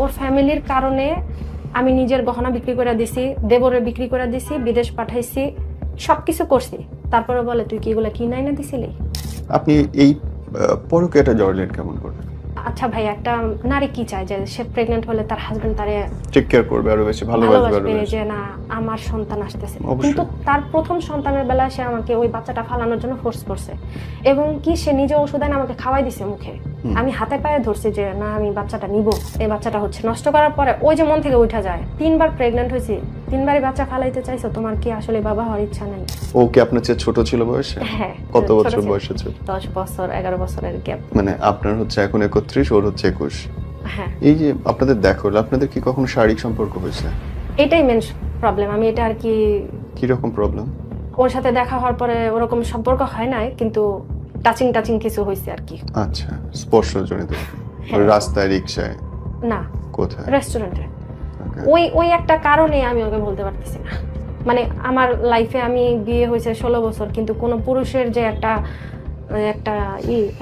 ওর ফ্যামিলির কারণে আমি নিজের গহনা বিক্রি করে দিছি, দেবরে বিক্রি করে দিছি, বিদেশ পাঠাইছি, সবকিছু করছি। তারপরে বলে তুই কি এগুলো কিনাই না দিছিলি? আপনি এই পরকীয়াটা জড়লেন কেমন করে? আচ্ছা ভাই, একটা নারী কি চায় যে সে প্রেগনেন্ট হলে তার হাজবেন্ড তারে টেক কেয়ার করবে, আরো বেশি ভালোবাসবে, আরো ভালোবাসবে, বেশি। যে না আমার সন্তান আসতেছে। অবশ্যই। কিন্তু তার প্রথম সন্তানের বেলায় সে আমাকে ওই বাচ্চাটা ফালানোর জন্য ফোর্স করছে, এবং কি সে নিজে ওষুধ এনে আমাকে খাওয়াই দিছে মুখে। আমি হাতে পায়ে ধরছি যে না আমি বাচ্চাটা নিব। এই বাচ্চাটা হচ্ছে নষ্ট করার পরে ওই যে মন থেকে উঠা যায়, 3বার প্রেগনেন্ট হয়েছি, 3বারই বাচ্চা ফালাইতে চাইছো, তোমার কি আসলে বাবা হওয়ার ইচ্ছা নাই? ও কি আপনার চেয়ে ছোট ছিল বয়সে? হ্যাঁ। কত ছোট বছর ছিল। বয়সে ছিল? 10 বছর 11 বছরের গ্যাপ। মানে আপনার হচ্ছে এখন 31, ওর হচ্ছে 21। হ্যাঁ, এই যে আপনাদের দেখো, আপনাদের কি কখনো শারীরিক সম্পর্ক হয়েছে? এটাই মেন প্রবলেম। আমি এটা আর কি, কি রকম প্রবলেম? ওর সাথে দেখা হওয়ার পরে ওরকম সম্পর্ক হয় নাই, কিন্তু টাচিং টাচিং কিছু হয়েছে আর কি। আচ্ছা, স্পর্শজনিত। হ্যাঁ। রাস্তায়, রিকশায়, না, কোথায়? রেস্টুরেন্টে। Okay. ওই ওই একটা কারণে আমি ওকে বলতে পারতেছি না। মানে আমার লাইফে আমি বিয়ে হয়েছে 16 বছর, কিন্তু কোনো পুরুষের যে একটা একটা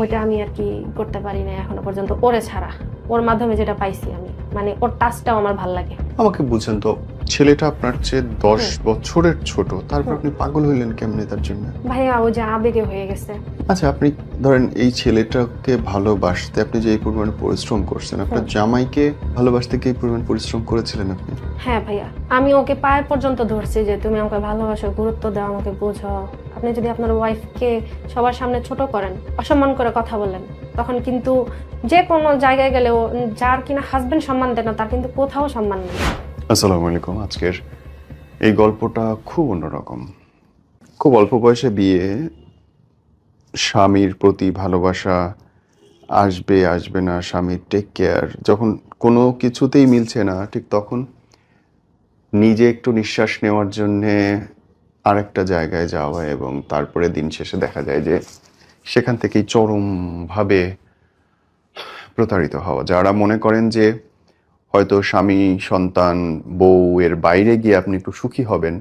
ওইটা আমি আর কি করতে পারি না এখনো পর্যন্ত, ওরে ছাড়া। ওর মাধ্যমে যেটা পাইছি আমি, মানে ওর টাচটাও আমার ভাল লাগে। আমাকে বুঝেন তো, ছেলেটা আপনার চেয়ে 10 বছরের ছোট, তারপর আপনি পাগল হইলেন কেমনে তার জন্য? ভাইয়া ও যে আবেগে হয়ে গেছে। আচ্ছা, আপনি ধরেন এই ছেলেটাকে ভালোবাসতে আপনি যে এই পরিমাণ পরিশ্রম করছেন, আপনার জামাইকে ভালোবাসতে কি এই পরিমাণ পরিশ্রম করেছিলেন আপনি? হ্যাঁ ভাইয়া, আমি ওকে পায়ে পর্যন্ত ধরছি যে তুমি আমাকে ভালোবাসো, গুরুত্ব দাও, আমাকে বোঝো। আপনি যদি আপনার ওয়াইফকে সবার সামনে ছোট করেন, অসম্মান করে কথা বলেন, তখন কিন্তু যে কোনো জায়গায় গেলেও যার কিনা হাজবেন্ড সম্মান দেয় না, তার কিন্তু কোথাও সম্মান নেই। আসসালামু আলাইকুম। আজকের এই গল্পটা খুব অন্যরকম। খুব অল্প বয়সে বিয়ে, স্বামীর প্রতি ভালোবাসা আসবে আসবে না, স্বামীর টেক কেয়ার, যখন কোনো কিছুতেই মিলছে না, ঠিক তখন নিজে একটু নিঃশ্বাস নেওয়ার জন্যে আরেকটা জায়গায় যাওয়া, এবং তারপরে দিন শেষে দেখা যায় যে সেখান থেকেই চরমভাবে প্রতারিত হওয়া। যারা মনে করেন যে হয়তো স্বামী, সন্তান, বউ এর বাইরে গিয়ে আপনি একটু সুখী হবেন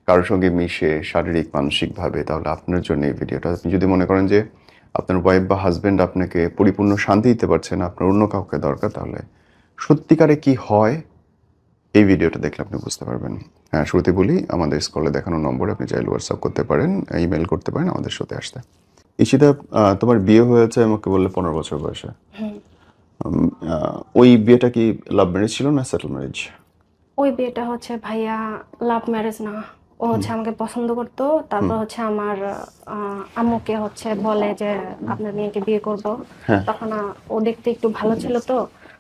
কারোর সঙ্গে মিশে, শারীরিক মানসিকভাবে, তাহলে আপনার জন্য এই ভিডিওটা। আপনি যদি মনে করেন যে আপনার ওয়াইফ বা হাজব্যান্ড আপনাকে পরিপূর্ণ শান্তি দিতে পারছে না, আপনার অন্য কাউকে দরকার, তাহলে সত্যিকারে কি হয় এই ভিডিওটা দেখলে আপনি বুঝতে পারবেন। হ্যাঁ, শুরুতে বলি, আমাদের স্ক্রলে দেখানো নম্বরে আপনি চাইলে হোয়াটসঅ্যাপ করতে পারেন, ইমেল করতে পারেন আমাদের সাথে আসতে। ঈশিতা, তোমার বিয়ে হয়েছে আমাকে বললে 15 বছর বয়সে। ওই বিয়েটা কি লাভ ম্যারেজ ছিল না সেটেল ম্যারেজ? ওই বিয়েটা হচ্ছে ভাইয়া লাভ ম্যারেজ না। ও হচ্ছে আমাকে পছন্দ করতো, তারপর হচ্ছে আমার আম্মুকে হচ্ছে বলে যে আপনার মেয়েকে বিয়ে করব। হ্যাঁ। তখন ও দেখতে একটু ভালো ছিল, তো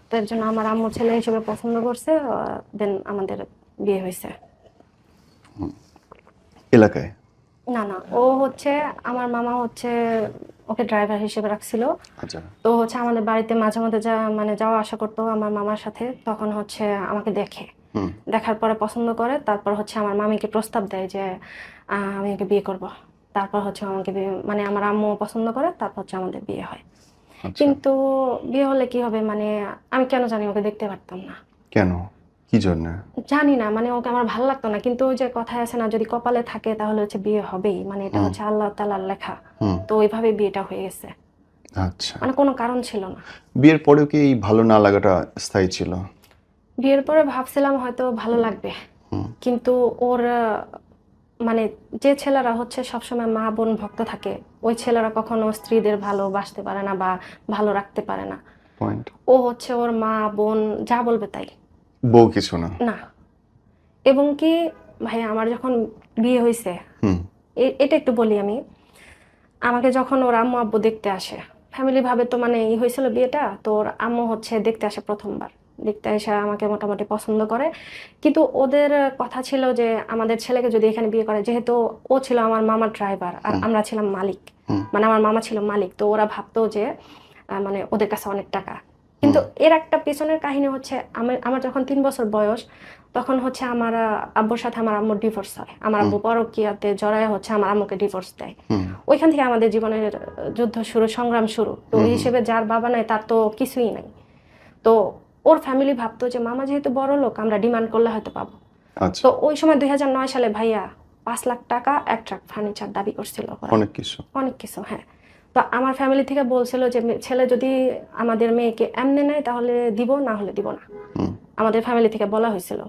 তো এর জন্য আমার আম্মু ছেলে হিসেবে পছন্দ করছে, দেন আমাদের বিয়ে হয়েছে। এলাকায়? না না, ও হচ্ছে আমার মামা হচ্ছে ওকে ড্রাইভার হিসেবে রাখছিল। আচ্ছা। তো হচ্ছে আমাদের বাড়িতে মাঝে মাঝে মানে যাওয়া আসা করতো আমার মামার সাথে। তখন হচ্ছে আমাকে দেখে, দেখার পরে পছন্দ করে, তারপর হচ্ছে আমার মামিকে প্রস্তাব দেয় যে আমি ওকে বিয়ে করব। তারপর হচ্ছে আমাকে মানে আমার আম্মু পছন্দ করে, তারপর হচ্ছে আমাদের বিয়ে হয়। আচ্ছা। কিন্তু বিয়ে হলে কি হবে, মানে আমি কেন জানি ওকে দেখতে পারতাম না। কেন? কি জন্য? জানি না, মানে ওকে আমার ভালো লাগতো না। কিন্তু ওই যে কথায় আছে না, যদি কপালে থাকে তাহলে হচ্ছে বিয়ে হবেই, মানে এটা হচ্ছে আল্লাহ তাআলার লেখা। তো ওইভাবে বিয়েটা হয়ে গেছে, আচ্ছা। মানে কোনো কারণ ছিল না। বিয়ের পরেও কি এই ভালো না লাগাটা স্থায়ী ছিল? বিয়ের পরে ভাবছিলাম হয়তো ভালো লাগবে, কিন্তু ওর মানে যে ছেলেরা হচ্ছে সবসময় মা বোন ভক্ত থাকে, ওই ছেলেরা কখনো স্ত্রীদের ভালোবাসতে পারে না বা ভালো রাখতে পারে না। পয়েন্ট। ও হচ্ছে ওর মা বোন যা বলবে তাই। বউ কিছু না? না। এবং কি ভাই, আমার যখন বিয়ে হয়েছে, এটা একটু বলি আমি। আমাকে যখন ওর আম্মু আব্বু দেখতে আসে, ফ্যামিলি ভাবে তো, মানে হয়েছিল বিয়েটা, তো ওর আম্মু হচ্ছে দেখতে আসে প্রথমবার। দেখতে এসে আমাকে মোটামুটি পছন্দ করে, কিন্তু ওদের কথা ছিল যে আমাদের ছেলেকে যদি এখানে বিয়ে করে, যেহেতু ও ছিল আমার মামার ড্রাইভার আর আমরা ছিলাম মালিক, মানে আমার মামা ছিল মালিক, তো ওরা ভাবতো যে মানে ওদের কাছে অনেক টাকা। কিন্তু এর একটা পেছনের কাহিনী হচ্ছে, আমার যখন 3 বছর বয়স, তখন হচ্ছে আমার আব্বুর সাথে আমার আম্মুর ডিভোর্স হয়। আমার আব্বু পরকীয়াতে জড়ায় হচ্ছে আমার আম্মুকে ডিভোর্স দেয়। ওইখান থেকে আমাদের জীবনের যুদ্ধ শুরু, সংগ্রাম শুরু। তো ওই হিসেবে যার বাবা নাই তার তো কিছুই নাই। তো ওর ফ্যামিলি ভাবতো যে মামা যেহেতু বড় লোক, আমরা ডিমান্ড করলে হয়তো পাবো। আচ্ছা। তো ওই সময় 2009 সালে ভাইয়া 5 লাখ টাকা এক ট্রাক ফার্নিচার দাবি করছিল ওরা। অনেক কিছু। অনেক কিছু, হ্যাঁ। তো তো আমার ফ্যামিলি থেকে বলছিল যে ছেলে যদি আমাদের মেয়েকে এমনি নেয় তাহলে দিব, না হলে দিব না। আমাদের ফ্যামিলি থেকে বলা হয়েছিল।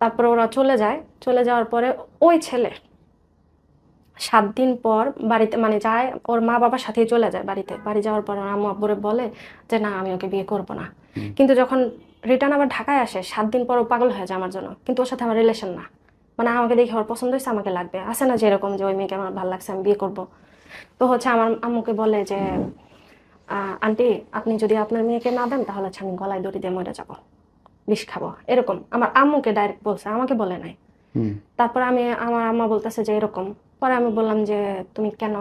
তারপরে ওরা চলে যায়, চলে যাওয়ার পরে ওই ছেলে 7 দিন পর বাড়িতে মানে যায়, ওর মা বাবার সাথেই চলে যায় বাড়িতে। বাড়ি যাওয়ার পর ওর আম্মু আব্বুরে বলে যে না আমি ওকে বিয়ে করব না। কিন্তু যখন রিটার্ন আবার ঢাকায় আসে 7 দিন পর ও পাগল হয়ে যায় আমার জন্য, কিন্তু ওর সাথে আমার রিলেশন না। মানে আমাকে দেখে ওর পছন্দ হয়েছে, আমাকে লাগবে, আসে না যে এরকম যে ওই মেয়েকে আমার ভালো লাগছে আমি বিয়ে করব। তো হচ্ছে আমার আম্মুকে বলে যে আন্টি আপনি যদি আপনার মেয়েকে না দেন তাহলে হচ্ছে আমি গলায় দড়ি দিয়ে মরে যাবো, বিষ খাবো, এরকম আমার আম্মুকে ডাইরেক্ট বলছে, আমাকে বলে নাই। তারপর আমার আম্মা বলতেছে যে এরকম। পরে আমি বললাম যে তুমি কেন,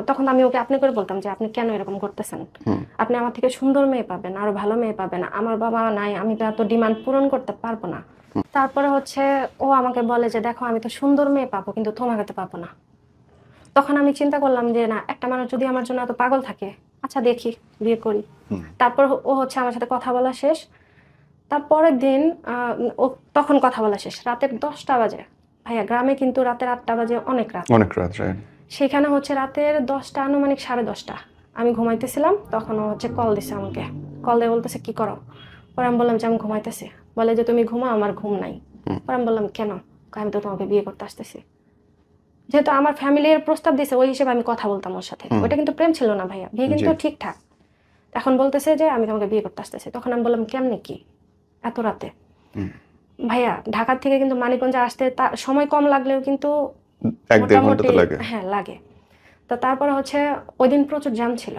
তখন আমি ওকে আপনি করে বলতাম যে আপনি কেন এরকম করতেছেন, আপনি আমার থেকে সুন্দর মেয়ে পাবেন, আরো ভালো মেয়ে পাবেন, আমার বাবা নাই, আমি তো এত ডিমান্ড পূরণ করতে পারবো না। তারপরে হচ্ছে ও আমাকে বলে যে দেখো আমি তো সুন্দর মেয়ে পাবো কিন্তু তোমাকে তো পাবো না। তখন আমি চিন্তা করলাম যে না, একটা মানুষ যদি আমার জন্য এত পাগল থাকে, আচ্ছা দেখি বিয়ে করি। তারপর ও হচ্ছে আমার সাথে কথা বলা শেষ। তারপরের দিন ও তখন কথা বলা শেষ রাতের 10টা বাজে। ভাইয়া গ্রামে কিন্তু রাতের 8টা বাজে অনেক রাত, অনেক রাত, রাইট। সেখানে হচ্ছে রাতের 10টা আনুমানিক 10:30 আমি ঘুমাইতেছিলাম, তখন ও হচ্ছে কল দিছে আমাকে। কল দিয়ে বলতেছে কি করো? পরে আমি বললাম যে আমি ঘুমাইতেছি। বলে যে তুমি ঘুমাও, আমার ঘুম নাই। পরে আমি বললাম কেন? আমি তো তোমাকে বিয়ে করতে আসতেছি। যেহেতু আমার ফ্যামিলির প্রস্তাব দিছে ওই হিসেবে আমি কথা বলতাম ওর সাথে, ওইটা কিন্তু প্রেম ছিল না ভাইয়া, বিয়ে কিন্তু ঠিকঠাক। এখন বলতেছে যে আমি তোমাকে বিয়ে করতে আসতেছি। তখন আমি বললাম কেমনে কি এত রাতে? ভাইয়া ঢাকা থেকে কিন্তু মানিকগঞ্জে আসতে সময় কম লাগলেও কিন্তু 1-1.5 ঘন্টা তো লাগে। হ্যাঁ লাগে। তো তারপরে হচ্ছে ওই দিন প্রচুর জ্যাম ছিল,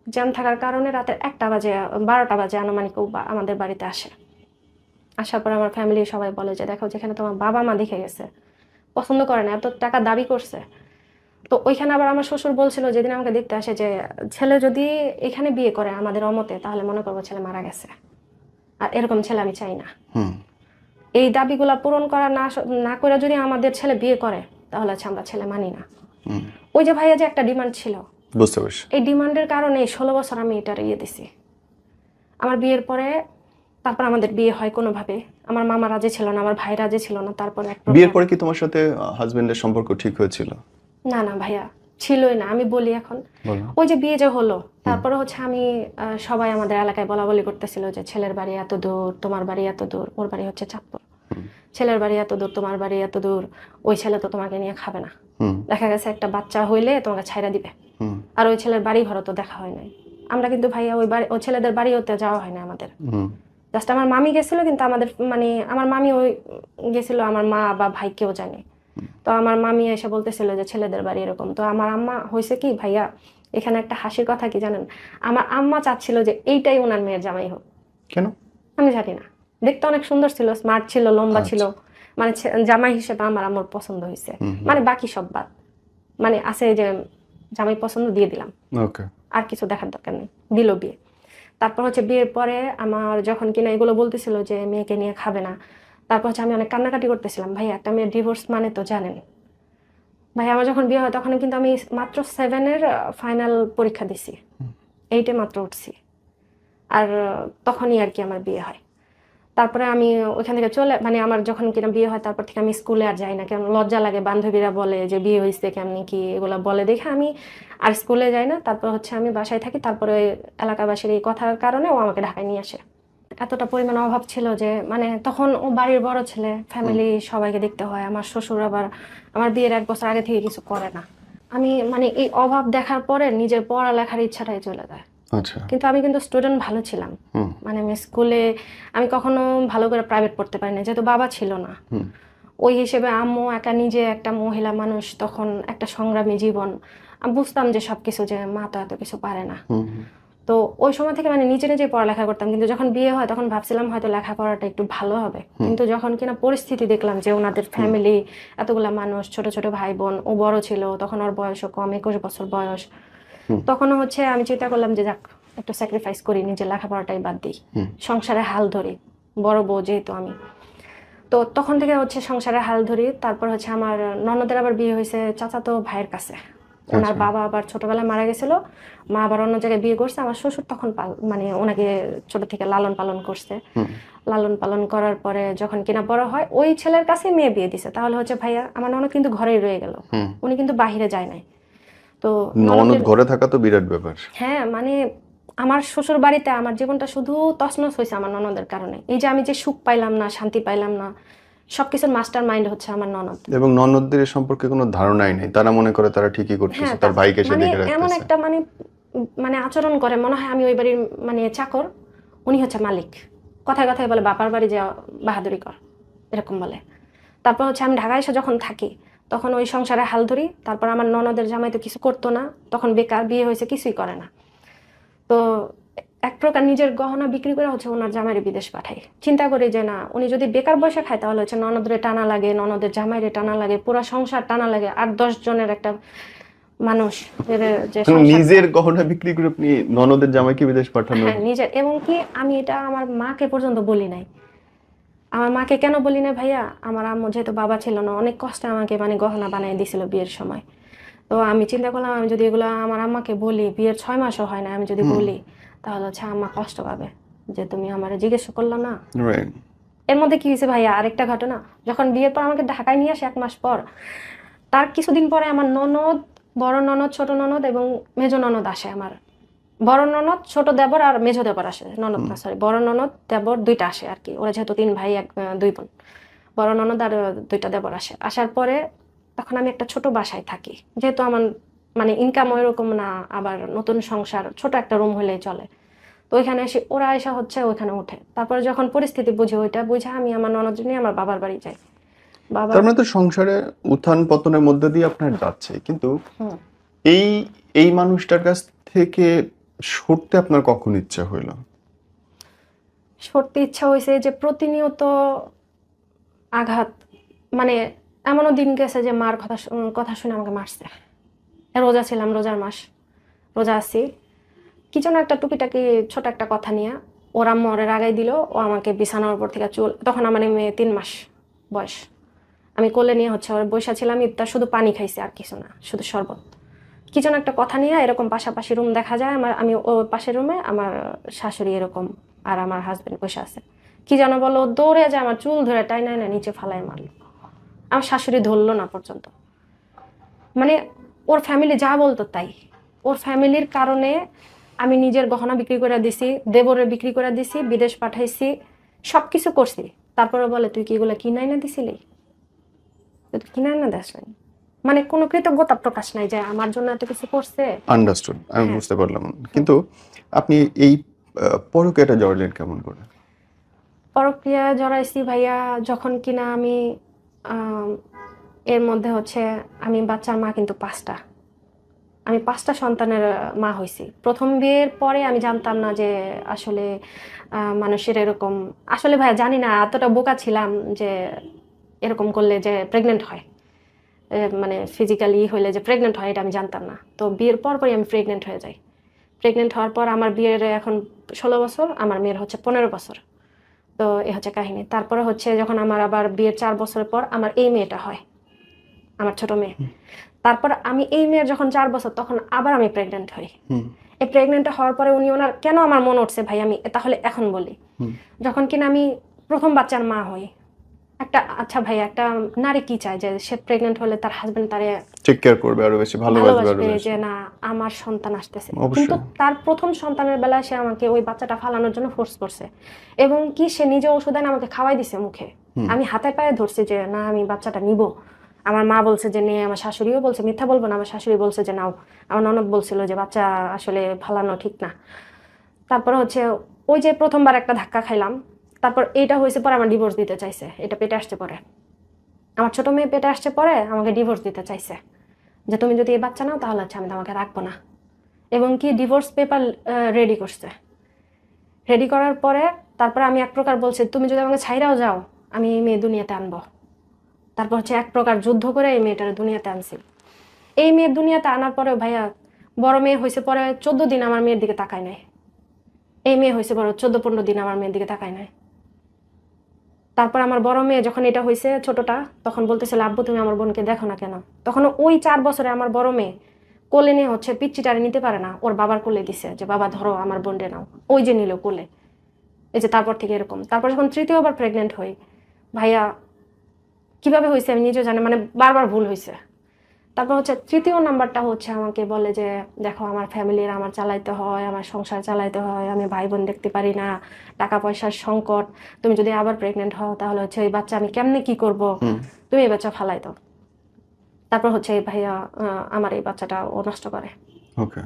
জ্যাম থাকার কারণে রাতের 1টা বাজে 12টা বাজে আনুমানিক আমাদের বাড়িতে আসে। আসার পর আমার ফ্যামিলি সবাই বলে যে দেখো যেখানে তোমার বাবা মা দেখে গেছে, পছন্দ করে না, এত টাকা দাবি করছে। তো ওইখানে আবার আমার শ্বশুর বলছিল যেদিন আমাকে দেখতে আসে যে ছেলে যদি এখানে বিয়ে করে আমাদের অমতে তাহলে মনে করবো ছেলে মারা গেছে, আর এরকম ছেলে আমি চাই না। এই দাবিগুলা পূরণ করা না করে যদি আমাদের ছেলে বিয়ে করে তাহলে হচ্ছে আমরা ছেলে মানি না। ওই যে ভাইয়া যে একটা ডিমান্ড ছিল, বুঝতে পারছি। এই ডিমান্ডের কারণে 16 বছর আমি এটা ইয়ে দিছি। আমার বিয়ের পরে তারপর আমাদের বিয়ে হয় কোনোভাবে, আমার মামা রাজি ছিল না, আমার ভাই রাজি ছিল না। তারপরে বিয়ের পরে কি তোমার সাথে হাজবেন্ডের সম্পর্ক ঠিক হয়েছিল? না না ভাইয়া, ছিলই না। আমি বলি এখন, ওই যে বিয়ে যে হলো তারপরে হচ্ছে আমি সবাই আমাদের এলাকায় বলা বলি করতেছিল যে ছেলের বাড়ি এত দূর, তোমার বাড়ি এত দূর, ওর বাড়ি হচ্ছে চাঁদপুর, ছেলের বাড়ি এত দূর, তোমার বাড়ি এত দূর, ওই ছেলে তো তোমাকে নিয়ে খাবে না। দেখা গেছে একটা বাচ্চা হইলে তোমাকে ছাইরা দিবে। আর ওই ছেলের বাড়ি ঘরও তো দেখা হয় নাই। আমরা কিন্তু ভাইয়া ওই ছেলেদের বাড়ি হতে যাওয়া হয় না আমাদের। জাস্ট আমার মামি গেছিল, কিন্তু আমাদের মানে আমার মামি ওই গেছিল, আমার মা বা ভাই কেউ জানে। তো আমার মামি এসে বলতেছিল যে ছেলেদের বাড়ি এরকম। তো আমার আম্মা হয়েছে কি ভাইয়া, এখানে একটা হাসির কথা কি জানেন, আমার আম্মা চাচ্ছিল যে এইটাই ওনার মেয়ের জামাই হোক। কেন? আমি জানি না, দেখতে অনেক সুন্দর ছিল, স্মার্ট ছিল, লম্বা ছিল, মানে জামাই হিসেবে আমার আম্মুর পছন্দ হয়েছে। মানে বাকি সব বাদ, মানে আছে যে জামাই পছন্দ দিয়ে দিলাম, আর কিছু দেখার দরকার নেই, দিল বিয়ে। তারপর হচ্ছে বিয়ের পরে আমার যখন কিনা এগুলো বলতেছিল যে মেয়েকে নিয়ে খাবে না, তারপর হচ্ছে আমি অনেক কান্নাকাটি করতেছিলাম। ভাই একটা মেয়ের ডিভোর্স মানে তো জানেন ভাই, আমার যখন বিয়ে হয় তখন কিন্তু আমি মাত্র 7-এর ফাইনাল পরীক্ষা দিছি, 8-এ মাত্র উঠছি। আর তখনই আর কি আমার বিয়ে হয়। তারপরে আমি ওইখান থেকে মানে আমার যখন কিনা বিয়ে হয় তারপর থেকে আমি স্কুলে আর যাই না, কেন লজ্জা লাগে, বান্ধবীরা বলে যে বিয়ে হয়েছে কেমনি কি এগুলো বলে দেখে আমি আর স্কুলে যাই না। তারপর হচ্ছে আমি বাসায় থাকি। তারপরে ওই এলাকাবাসীর এই কথার কারণে ও আমাকে ঢাকায় নিয়ে আসে। এতটা পরিমাণ অভাব ছিল যে মানে তখন ও বাড়ির বড় ছেলে, ফ্যামিলি সবাইকে দেখতে হয়। আমার শ্বশুর আবার আমার বিয়ের 1 বছর আগে থেকে কিছু করে না। আমি মানে এই অভাব দেখার পরে নিজের পড়ালেখার ইচ্ছাটাই চলে যায়। কিন্তু আমি কিন্তু স্টুডেন্ট ভালো ছিলাম, মানে আমি স্কুলে আমি কখনো ভালো করে প্রাইভেট পড়তে পারি না, যেহেতু বাবা ছিল না। ওই হিসেবে আম্মু একা, নিজে একটা মহিলা মানুষ, তখন একটা সংগ্রামী জীবন। আমি বুঝতাম যে সবকিছু যে মা তো এত কিছু পারে না। তো ওই সময় থেকে মানে নিজে নিজে পড়ালেখা করতাম। কিন্তু যখন বিয়ে হয় তখন ভাবছিলাম হয়তো লেখাপড়াটা একটু ভালো হবে, কিন্তু যখন কিনা পরিস্থিতি দেখলাম যে ওনাদের ফ্যামিলি এতগুলা মানুষ, ছোট ছোট ভাই বোন, ও বড় ছিল তখন, ওর বয়সও কম, 21 বছর বয়স। তখন হচ্ছে আমি চিন্তা করলাম যে যাক একটু স্যাক্রিফাইস করি, নিজের লেখাপড়াটাই বাদ দিই, সংসারে হাল ধরি, বড় বউ যেহেতু আমি। তো তখন থেকে হচ্ছে সংসারে হাল ধরি। তারপর হচ্ছে আমার ননদের আবার বিয়ে হয়েছে চাচাতো ভাইয়ের কাছে। ওনার বাবা আবার ছোটবেলায় মারা গেছিল, মা আবার অন্য জায়গায় বিয়ে করছে। আমার শ্বশুর তখন মানে ওনাকে ছোট থেকে লালন পালন করছে। লালন পালন করার পরে যখন কিনা বড় হয় ওই ছেলের কাছে মেয়ে বিয়ে দিছে। তাহলে হচ্ছে ভাইয়া আমার ননদ কিন্তু ঘরেই রয়ে গেল, উনি কিন্তু বাহিরে যায় নাই। তো ননদ ঘরে থাকা তো বিরাট ব্যাপার। হ্যাঁ মানে আমার শ্বশুর বাড়িতে আমার জীবনটা শুধু তছনছ হয়েছে আমার ননদের কারণে। এই যে আমি যে সুখ পাইলাম না, শান্তি পাইলাম না, সবকিছুর মাস্টার মাইন্ড হচ্ছে আমার ননদ। এবং ননদদের এ সম্পর্কে কোনো ধারণাই নেই, তারা মনে করে তারা ঠিকই করতেছে, হ্যাঁ তার ভাইকে সে মানে দেখে এমন রাখতেছে। একটা মানে আচরণ করে মনে হয় আমি ওই বাড়ির মানে চাকর, উনি হচ্ছে মালিক। কথায় কথায় বলে বাপার বাড়ি যে বাহাদুরি কর, এরকম বলে। তারপর হচ্ছে আমি ঢাকায় এসে যখন থাকি তখন ওই সংসারে হাল ধরি। তারপর আমার ননদের জামাই তো কিছু করতো না, তখন বেকার, বিয়ে হয়েছে, কিছুই করে না। তো এক প্রকার নিজের গহনা বিক্রি করে হচ্ছে ওনার জামাইরে বিদেশ পাঠাই। চিন্তা করি যে না, উনি যদি বেকার বসে খায় তাহলে হচ্ছে ননদরে টানা লাগে, ননদের জামাইরে টানা লাগে, পুরা সংসার টানা লাগে। 8-10 জনের একটা মানুষ যে সংসারটা। নিজের গহনা বিক্রি করে আপনি ননদের জামাইকে বিদেশ পাঠানোর? হ্যাঁ নিজের। এবং কি আমি এটা আমার মাকে পর্যন্ত বলি নাই। আমার মাকে কেন বলি না ভাইয়া, আমার আম্মু যেহেতু বাবা ছিল না, অনেক কষ্টে আমাকে মানে গহনা বানিয়ে দিছিল বিয়ের সময়। তো আমি চিন্তা করলাম আমি যদি এগুলো আমার আম্মাকে বলি, বিয়ের 6 মাসও হয় না, আমি যদি বলি তাহলে হচ্ছে আম্মা কষ্ট পাবে যে তুমি আমারে জিজ্ঞেস করলা না। রাইট। এর মধ্যে কি হয়েছে ভাইয়া, আরেকটা ঘটনা। যখন বিয়ের পর আমাকে ঢাকায় নিয়ে আসে 1 মাস পর, তার কিছুদিন পরে আমার ননদ, বড় ননদ, ছোট ননদ এবং মেজ ননদ আসে। আমার বড় ননদ, ছোট দেবর আর মেজ দেবর আসে। ননদ না, সরি, বড় ননদ দেবর 2টা আসে আর কি। ওরা যেহেতু 3 ভাই 2 বোন, বড় ননদ আর 2টা দেবর আসে। আসার পরে তখন আমি একটা ছোট বাসায় থাকি, যেহেতু আমার মানে ইনকাম ওইরকম না, আবার নতুন সংসার, ছোট একটা রুম হলেই চলে। তো ওইখানে এসে ওরা এসে হচ্ছে ওইখানে উঠে। তারপরে যখন পরিস্থিতি বুঝি, ওইটা বুঝে আমি আমার ননদ নিয়ে আমার বাবার বাড়ি যাই। বাবা। তার মানে তো সংসারে উত্থান পতনের মধ্যে দিয়ে আপনার যাচ্ছে, কিন্তু হুম। এই এই মানুষটার কাছ থেকে সরতে আপনার কখন ইচ্ছা হইলো? সত্যি ইচ্ছা হয়েছে যে প্রতিনিয়ত আঘাত, মানে এমনও দিন গেছে যে মার কথা শুনে আমাকে মারছে। রোজা ছিলাম, রোজার মাস, রোজা আছি, কি যেন একটা টুকিটাকি ছোট একটা কথা নিয়ে ওর আম্মু ওরে রাগাই দিল। ও আমাকে বিছানার উপর থেকে চুল, তখন আমার মেয়ে 3 মাস বয়স, আমি কোলে নিয়ে হচ্ছে ওর বসে ছিলাম, ইফতার শুধু পানি খাইছি আর কিছু না, শুধু শরবত। কি যেন একটা কথা নিয়ে, এরকম পাশাপাশি রুম দেখা যায় আমার, আমি ও পাশের রুমে, আমার শাশুড়ি এরকম আর আমার হাজবেন্ড বসে আছে। কি যেন বলো, দৌড়ে যায় আমার চুল ধরে টাইনা না নিচে ফালায় মারলো। আমার শাশুড়ি ধরলো না পর্যন্ত। মানে ওর ফ্যামিলি যা বলতো তাই। ওর ফ্যামিলির কারণে আমি নিজের গহনা বিক্রি করে দিছি, দেবরে বিক্রি করে দিছি, বিদেশ পাঠাইছি, সবকিছু করছি। তারপরে বলে তুই কি এগুলো কিনাই না দিছিলি, তুই কিনাই না দেশ নাই। মানে কোনো কৃতজ্ঞতা প্রকাশ নাই যে আমার জন্য এত কিছু করছে। আন্ডারস্টুড, আমি হ্যাঁ। বুঝতে পারলাম। কিন্তু আপনি এই পরকীয়াটা জড়লেন কেমন করে? প্রক্রিয়া জড়াইছি ভাইয়া যখন কিনা আমি আম, এর মধ্যে হচ্ছে আমি বাচ্চার মা কিন্তু 5টা, আমি 5টা সন্তানের মা হয়েছি। প্রথম বিয়ের পরে আমি জানতাম না যে আসলে মানুষের এরকম, আসলে ভাইয়া জানি না, এতটা বোকা ছিলাম যে এরকম করলে যে প্রেগনেন্ট হয়, মানে ফিজিক্যালি হইলে যে প্রেগনেন্ট হয় এটা আমি জানতাম না। তো বিয়ের পর পরই আমি প্রেগনেন্ট হয়ে যাই। প্রেগনেন্ট হওয়ার পর আমার বিয়ের এখন 16 বছর, আমার মেয়ের হচ্ছে 15 বছর। তো এ হচ্ছে কাহিনী। তারপরে হচ্ছে যখন আমার আবার বিয়ের 4 বছর পর আমার এই মেয়েটা হয়, আমার ছোট মেয়ে। তারপর আমি এই মেয়ের যখন 4 বছর, তখন আবার আমি প্রেগনেন্ট হই। এই প্রেগনেন্ট হওয়ার পরে উনি ওনার, কেন আমার মনে উঠছে ভাই, আমি তাহলে এখন বলি। যখন কিনা আমি প্রথম বাচ্চার মা হই, একটা, আচ্ছা ভাই, একটা নারী কি চায় যে সে প্রেগনেন্ট হলে তার হাজবেন্ড তারে টেক কেয়ার করবে, আরো বেশি ভালোবাসবে, আরো ভালোবাসবে, বেশি। যে না আমার সন্তান আসতেছে। অবশ্যই। কিন্তু তার প্রথম সন্তানের বেলায় সে আমাকে ওই বাচ্চাটা ফালানোর জন্য ফোর্স করছে, এবং কি সে নিজে ওষুধ এনে আমাকে খাওয়াই দিছে মুখে। আমি হাতে পায়ে ধরছি যে না আমি বাচ্চাটা নিব। আমার মা বলছে যে নে, আমার শাশুড়িও বলছে, মিথ্যা বলবো না, আমার শাশুড়ি বলছে যে নাও। আমার ননদ বলছিল যে বাচ্চা আসলে ফালানো ঠিক না। তারপর হচ্ছে ওই যে প্রথমবার একটা ধাক্কা খাইলাম, তারপর এইটা হয়েছে পরে আমার ডিভোর্স দিতে চাইছে। এটা পেটে আসছে পরে, আমার ছোট মেয়ে পেটে আসছে পরে আমাকে ডিভোর্স দিতে চাইছে, যে তুমি যদি এই বাচ্চা নাও তাহলে হচ্ছে আমি তোমাকে রাখবো না। এবং কি ডিভোর্স পেপার রেডি করছে। রেডি করার পরে তারপরে আমি এক প্রকার বলছি তুমি যদি আমাকে ছাইরাও যাও আমি এই মেয়ে দুনিয়াতে আনবো। তারপর হচ্ছে এক প্রকার যুদ্ধ করে এই মেয়েটার দুনিয়াতে আনছি। এই মেয়ের দুনিয়াতে আনার পরে ভাইয়া, বড় মেয়ে হয়েছে পরে 14 দিন আমার মেয়ের দিকে তাকায় নাই। এই মেয়ে হয়েছে বড় 14-15 দিন আমার মেয়ের দিকে তাকায় নাই। তারপর আমার বড় মেয়ে যখন এটা হয়েছে ছোটটা, তখন বলতেছিল আব্বু তুমি আমার বোনকে দেখো না কেন। তখন ওই 4 বছরে আমার বড় মেয়ে কোলে নিয়ে হচ্ছে পিচ্চিটারে নিতে পারে না, ওর বাবার কোলে দিছে যে বাবা ধরো আমার বোনরে নাও, ওই যে নিল কোলে। এই যে তারপর থেকে এরকম। তারপর যখন তৃতীয়বার প্রেগনেন্ট হই ভাইয়া, কিভাবে হয়েছে আমি নিজেও জানি, মানে বারবার ভুল হয়েছে। তারপর হচ্ছে তৃতীয় নাম্বারটা হচ্ছে আমাকে বলে যে দেখো আমার ফ্যামিলির আমার চালাইতে হয়, আমার সংসার চালাইতে হয়, আমি ভাই বোন দেখতে পারি না, টাকা পয়সার সংকট, তুমি যদি আবার প্রেগনেন্ট হও তাহলে হচ্ছে এই বাচ্চা আমি কেমনে কি করব, তুমি এই বাচ্চা ফালাই দাও। তারপর হচ্ছে এই ভাইয়া আমার এই বাচ্চাটা ও নষ্ট করে। ওকে।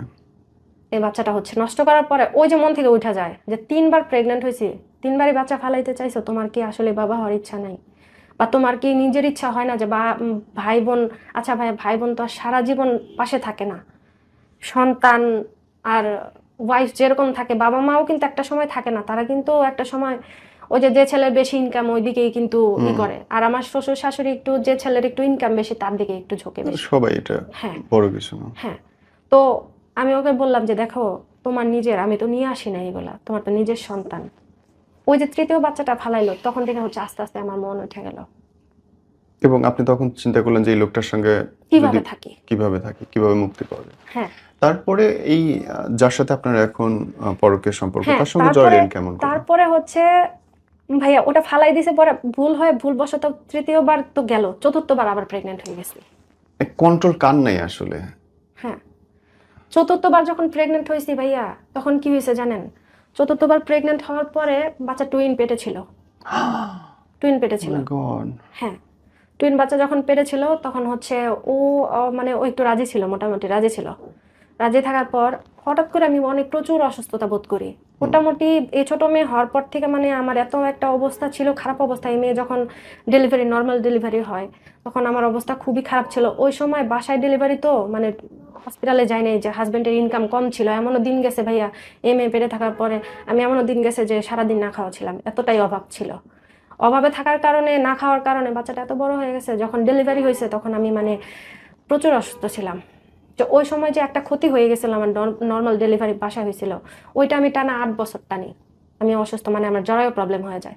এই বাচ্চাটা হচ্ছে নষ্ট করার পরে ওই যে মন থেকে উঠা যায় যে 3বার প্রেগনেন্ট হয়েছি, 3বারই বাচ্চা ফালাইতে চাইছো, তোমার কি আসলে বাবা হওয়ার ইচ্ছা নাই? বা তোমার কি নিজের ইচ্ছা হয় না যে ভাই বোন, আচ্ছা ভাই, ভাই বোন তো আর সারা জীবন পাশে থাকে না, সন্তান আর ওয়াইফ যেরকম থাকে বাবা মাও কিন্তু একটা সময় থাকে না, তারা কিন্তু একটা সময় ওই যে ছেলের বেশি ইনকাম ওই দিকেই কিন্তু ই করে, আর আমার শ্বশুর শাশুড়ি একটু যে ছেলের একটু ইনকাম বেশি তার দিকে একটু ঝোঁকে বেশি। সবাই এটা হ্যাঁ বড় কিছু না। হ্যাঁ। তো আমি ওকে বললাম যে দেখো তোমার নিজের, আমি তো নিয়ে আসি না এগুলা, তোমার তো নিজের সন্তান। ওই যে তৃতীয় বাচ্চাটা ফালাইলো তখন থেকে হচ্ছে আস্তে আস্তে আমার মন উঠে গেল এবং আপনি তখন চিন্তা করলেন যে এই লোকটার সঙ্গে কিভাবে থাকি। কিভাবে মুক্তি পাবে। হ্যাঁ। তারপরে এই যার সাথে আপনার এখন পরকীয় সম্পর্ক, হ্যাঁ তার সঙ্গে জড়লেন কেমন করে? তারপরে হচ্ছে ভাইয়া ওটা ফালাই দিছে, পরে ভুলবশত তৃতীয়বার তো গেল, চতুর্থবার আবার প্রেগনেন্ট হয়ে গেছি। কন্ট্রোল কার নাই আসলে। হ্যাঁ, চতুর্থবার যখন প্রেগনেন্ট হয়েছি ভাইয়া তখন কি হয়েছে জানেন? চতুর্থবার প্রেগনেন্ট হওয়ার পরে বাচ্চা টুইন পেটে ছিল। হ্যাঁ, টুইন বাচ্চা যখন পেটে ছিল তখন হচ্ছে ও মানে ও একটু রাজি ছিল, মোটামুটি রাজি ছিল। রাজি থাকার পর হঠাৎ করে আমি অনেক প্রচুর অসুস্থতা বোধ করি। মোটামুটি এই ছোট মেয়ে হওয়ার পর থেকে মানে আমার এত একটা অবস্থা ছিল, খারাপ অবস্থা। এই মেয়ে যখন নর্মাল ডেলিভারি হয় তখন আমার অবস্থা খুবই খারাপ ছিল। ওই সময় বাসায় ডেলিভারি তো মানে হসপিটালে যাই নাই, যে হাজবেন্ডের ইনকাম কম ছিল, এমনও দিন গেছে ভাইয়া এই মেয়ে পেটে থাকার পরে আমি এমনও দিন গেছে যে সারাদিন না খাওয়া ছিলাম, এতটাই অভাব ছিল। অভাবে থাকার কারণে, না খাওয়ার কারণে বাচ্চাটা এত বড় হয়ে গেছে। যখন ডেলিভারি হয়েছে তখন আমি মানে প্রচুর অসুস্থ ছিলাম। যে ওই সময় যে একটা ক্ষতি হয়ে গেছিল আমার, নর্মাল ডেলিভারি বাসায় হয়েছিল, ওইটা আমি টানা 8 বছর টানি আমি অসুস্থ, মানে আমার জরায়ু প্রবলেম হয়ে যায়।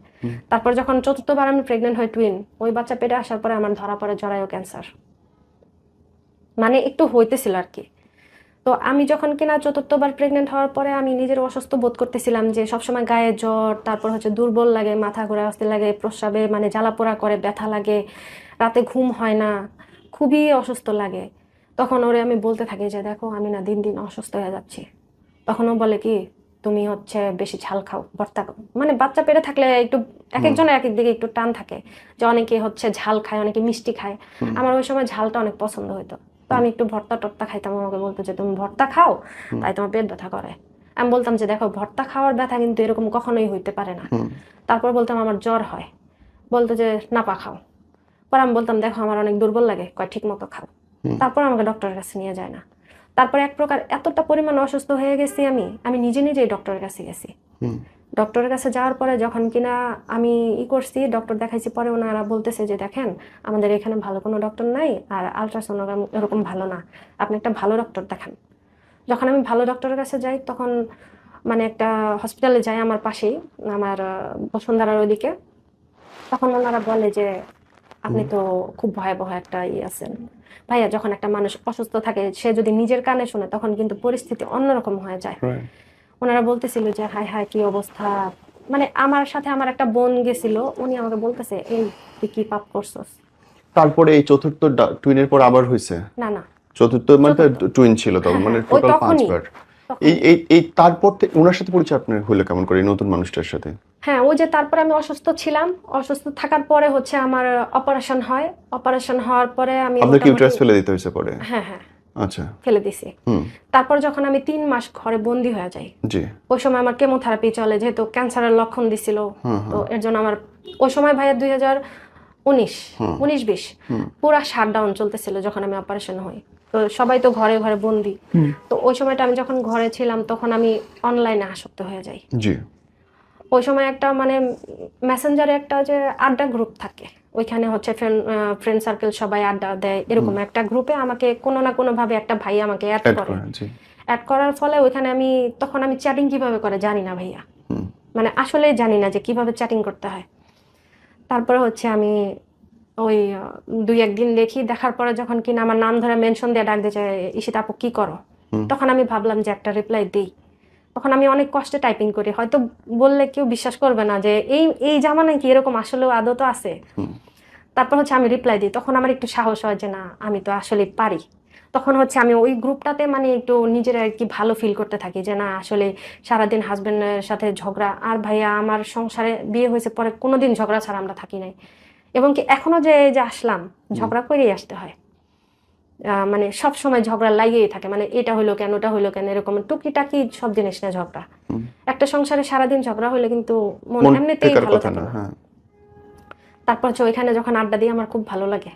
তারপর যখন চতুর্থবার আমি প্রেগনেন্ট হই টুইন, ওই বাচ্চা পেটে আসার পরে আমার ধরা পড়ে জরায়ু ক্যান্সার, মানে একটু হইতেছিল আর কি। তো আমি যখন কিনা চতুর্থবার প্রেগনেন্ট হওয়ার পরে আমি নিজের অসুস্থ বোধ করতেছিলাম, যে সবসময় গায়ে জ্বর, তারপর হচ্ছে দুর্বল লাগে, মাথা ঘোরা অস্থির লাগে, প্রস্রাবে মানে জ্বালাপোড়া করে, ব্যথা লাগে, রাতে ঘুম হয় না, খুবই অসুস্থ লাগে। তখন ওরে আমি বলতে থাকি যে দেখো আমি না দিন দিন অসুস্থ হয়ে যাচ্ছি। তখন ও বলে কি তুমি হচ্ছে বেশি ঝাল খাও, ভর্তা খাও। মানে বাচ্চা পেটে থাকলে একটু এক একজনের এক এক দিকে একটু টান থাকে, যে অনেকে হচ্ছে ঝাল খায়, অনেকে মিষ্টি খায়। আমার ওই সময় ঝালটা অনেক পছন্দ হতো, তো আমি একটু ভর্তা টর্তা খাইতাম। আমাকে বলতো যে তুমি ভর্তা খাও তাই তোমার পেট ব্যথা করে। আমি বলতাম যে দেখো ভর্তা খাওয়ার ব্যথা কিন্তু এরকম কখনোই হইতে পারে না। তারপর বলতাম আমার জ্বর হয়, বলতো যে নাপা খাও। পর আমি বলতাম দেখো আমার অনেক দুর্বল লাগে, কয় ঠিক মতো খাও। তারপর আমাকে ডক্টরের কাছে নিয়ে যায় না। তারপর এক প্রকার এতটা পরিমাণ অসুস্থ হয়ে গেছি আমি নিজে নিজেই ডক্টরের কাছে গেছি। ডক্টরের কাছে যাওয়ার পরে যখন কিনা আমি করছি, ডক্টর দেখাইছি, পরে ওনারা বলতেছে যে দেখেন আমাদের এখানে ভালো কোনো ডক্টর নাই, আর আলট্রাসোনোগ্রাম এরকম ভালো না, আপনি একটা ভালো ডক্টর দেখান। যখন আমি ভালো ডক্টরের কাছে যাই তখন মানে একটা হসপিটালে যাই আমার পাশেই, আমার বসুন্ধরার ওইদিকে, তখন ওনারা বলে যে আপনি তো খুব ভয়াবহ একটা আছেন ভাইয়া। যখন একটা মানুষ অসুস্থ থাকে সে যদি নিজের কানে শুনে তখন কিন্তু পরিস্থিতি অন্যরকম হয়ে যায়। ওনারা বলতেছিল যে হায় হায় কি অবস্থা, মানে আমার সাথে আমার একটা বোন গেছিল, উনি আমাকে বলতেছে এই তুই কি পাপ করছস। তারপরে এই চতুর্থ টুইনের পর আবার হয়েছে? না না, চতুর্থ মানে টুইন ছিল তখন, মানে ওই টোটাল তখনই 5 বার। এই তারপর ওনার সাথে পরিচয় আপনার হলো কেমন করে, এই নতুন মানুষটার সাথে? হ্যাঁ, ওই যে তারপরে আমি অসুস্থ ছিলাম, অসুস্থ থাকার পরে হচ্ছে আমার অপারেশন হয়। অপারেশন হওয়ার পরে আমি আপনাকে ইউটেরাস ফেলে দিতে হয়েছে পরে? হ্যাঁ হ্যাঁ আচ্ছা, ফেলে দিছি। তারপর যখন আমি 3 মাস ঘরে বন্দি হয়ে যাই, জি, ওই সময় আমার কেমোথেরাপি চলে, যেহেতু ক্যান্সারের লক্ষণ দিছিল। তো এর জন্য আমার ওই সময় ভাইয়া 2019-20 পুরা শাটডাউন চলতেছিল যখন আমি অপারেশন হই। তো সবাই তো ঘরে ঘরে বন্দি। তো ওই সময়টা আমি যখন ঘরে ছিলাম তখন আমি অনলাইনে আসক্ত হয়ে যাই। জি। ওই সময় একটা মানে মেসেঞ্জারে একটা যে আড্ডা গ্রুপ থাকে, ওইখানে হচ্ছে ফ্রেন্ড সার্কেল সবাই আড্ডা দেয়, এরকম একটা গ্রুপে আমাকে কোনো না কোনো ভাবে একটা ভাই আমাকে অ্যাড করে। অ্যাড করার ফলে ওইখানে তখন আমি চ্যাটিং কিভাবে করে জানি না ভাইয়া, মানে আসলে জানি না যে কিভাবে চ্যাটিং করতে হয়। তারপরে হচ্ছে আমি ওই 2-1 দিন দেখার পরে যখন কিনা আমার নাম ধরে মেনশন দিয়ে ডাক দিয়েছে ঈশিতা আপু কি করো, তখন আমি ভাবলাম যে একটা রিপ্লাই দিই। তখন আমি অনেক কষ্টে টাইপিং করি, হয়তো বললে কেউ বিশ্বাস করবে না যে এই জামানায় কি এরকম আসলে আদৌ তো আছে। তারপর হচ্ছে আমি রিপ্লাই দিই, তখন আমার একটু সাহস হয় যে না আমি তো আসলে পারি। তখন হচ্ছে আমি ওই গ্রুপটাতে মানে একটু নিজের আর কি ভালো ফিল করতে থাকি যে না আসলে সারাদিন হাজবেন্ডের সাথে ঝগড়া। আর ভাইয়া আমার সংসারে বিয়ে হয়েছে পরে কোনোদিন ঝগড়া ছাড়া আমরা থাকি নাই, এবং কি এখনো যে এই যে আসলাম ঝগড়া করেই আসতে হয়। মানে সব সময় ঝগড়া লাগিয়েই থাকে, মানে এটা হইলো কেন ওটা হইলো কেন এরকম টুকিটাকি সব জিনিস না ঝগড়া। একটা সংসারে সারাদিন ঝগড়া হইলে কিন্তু মন মন এমনিতেই টেকার ভালো কথা থাকে না। না। হ্যাঁ, তারপর হচ্ছে ওইখানে যখন আড্ডা দিই আমার খুব ভালো লাগে।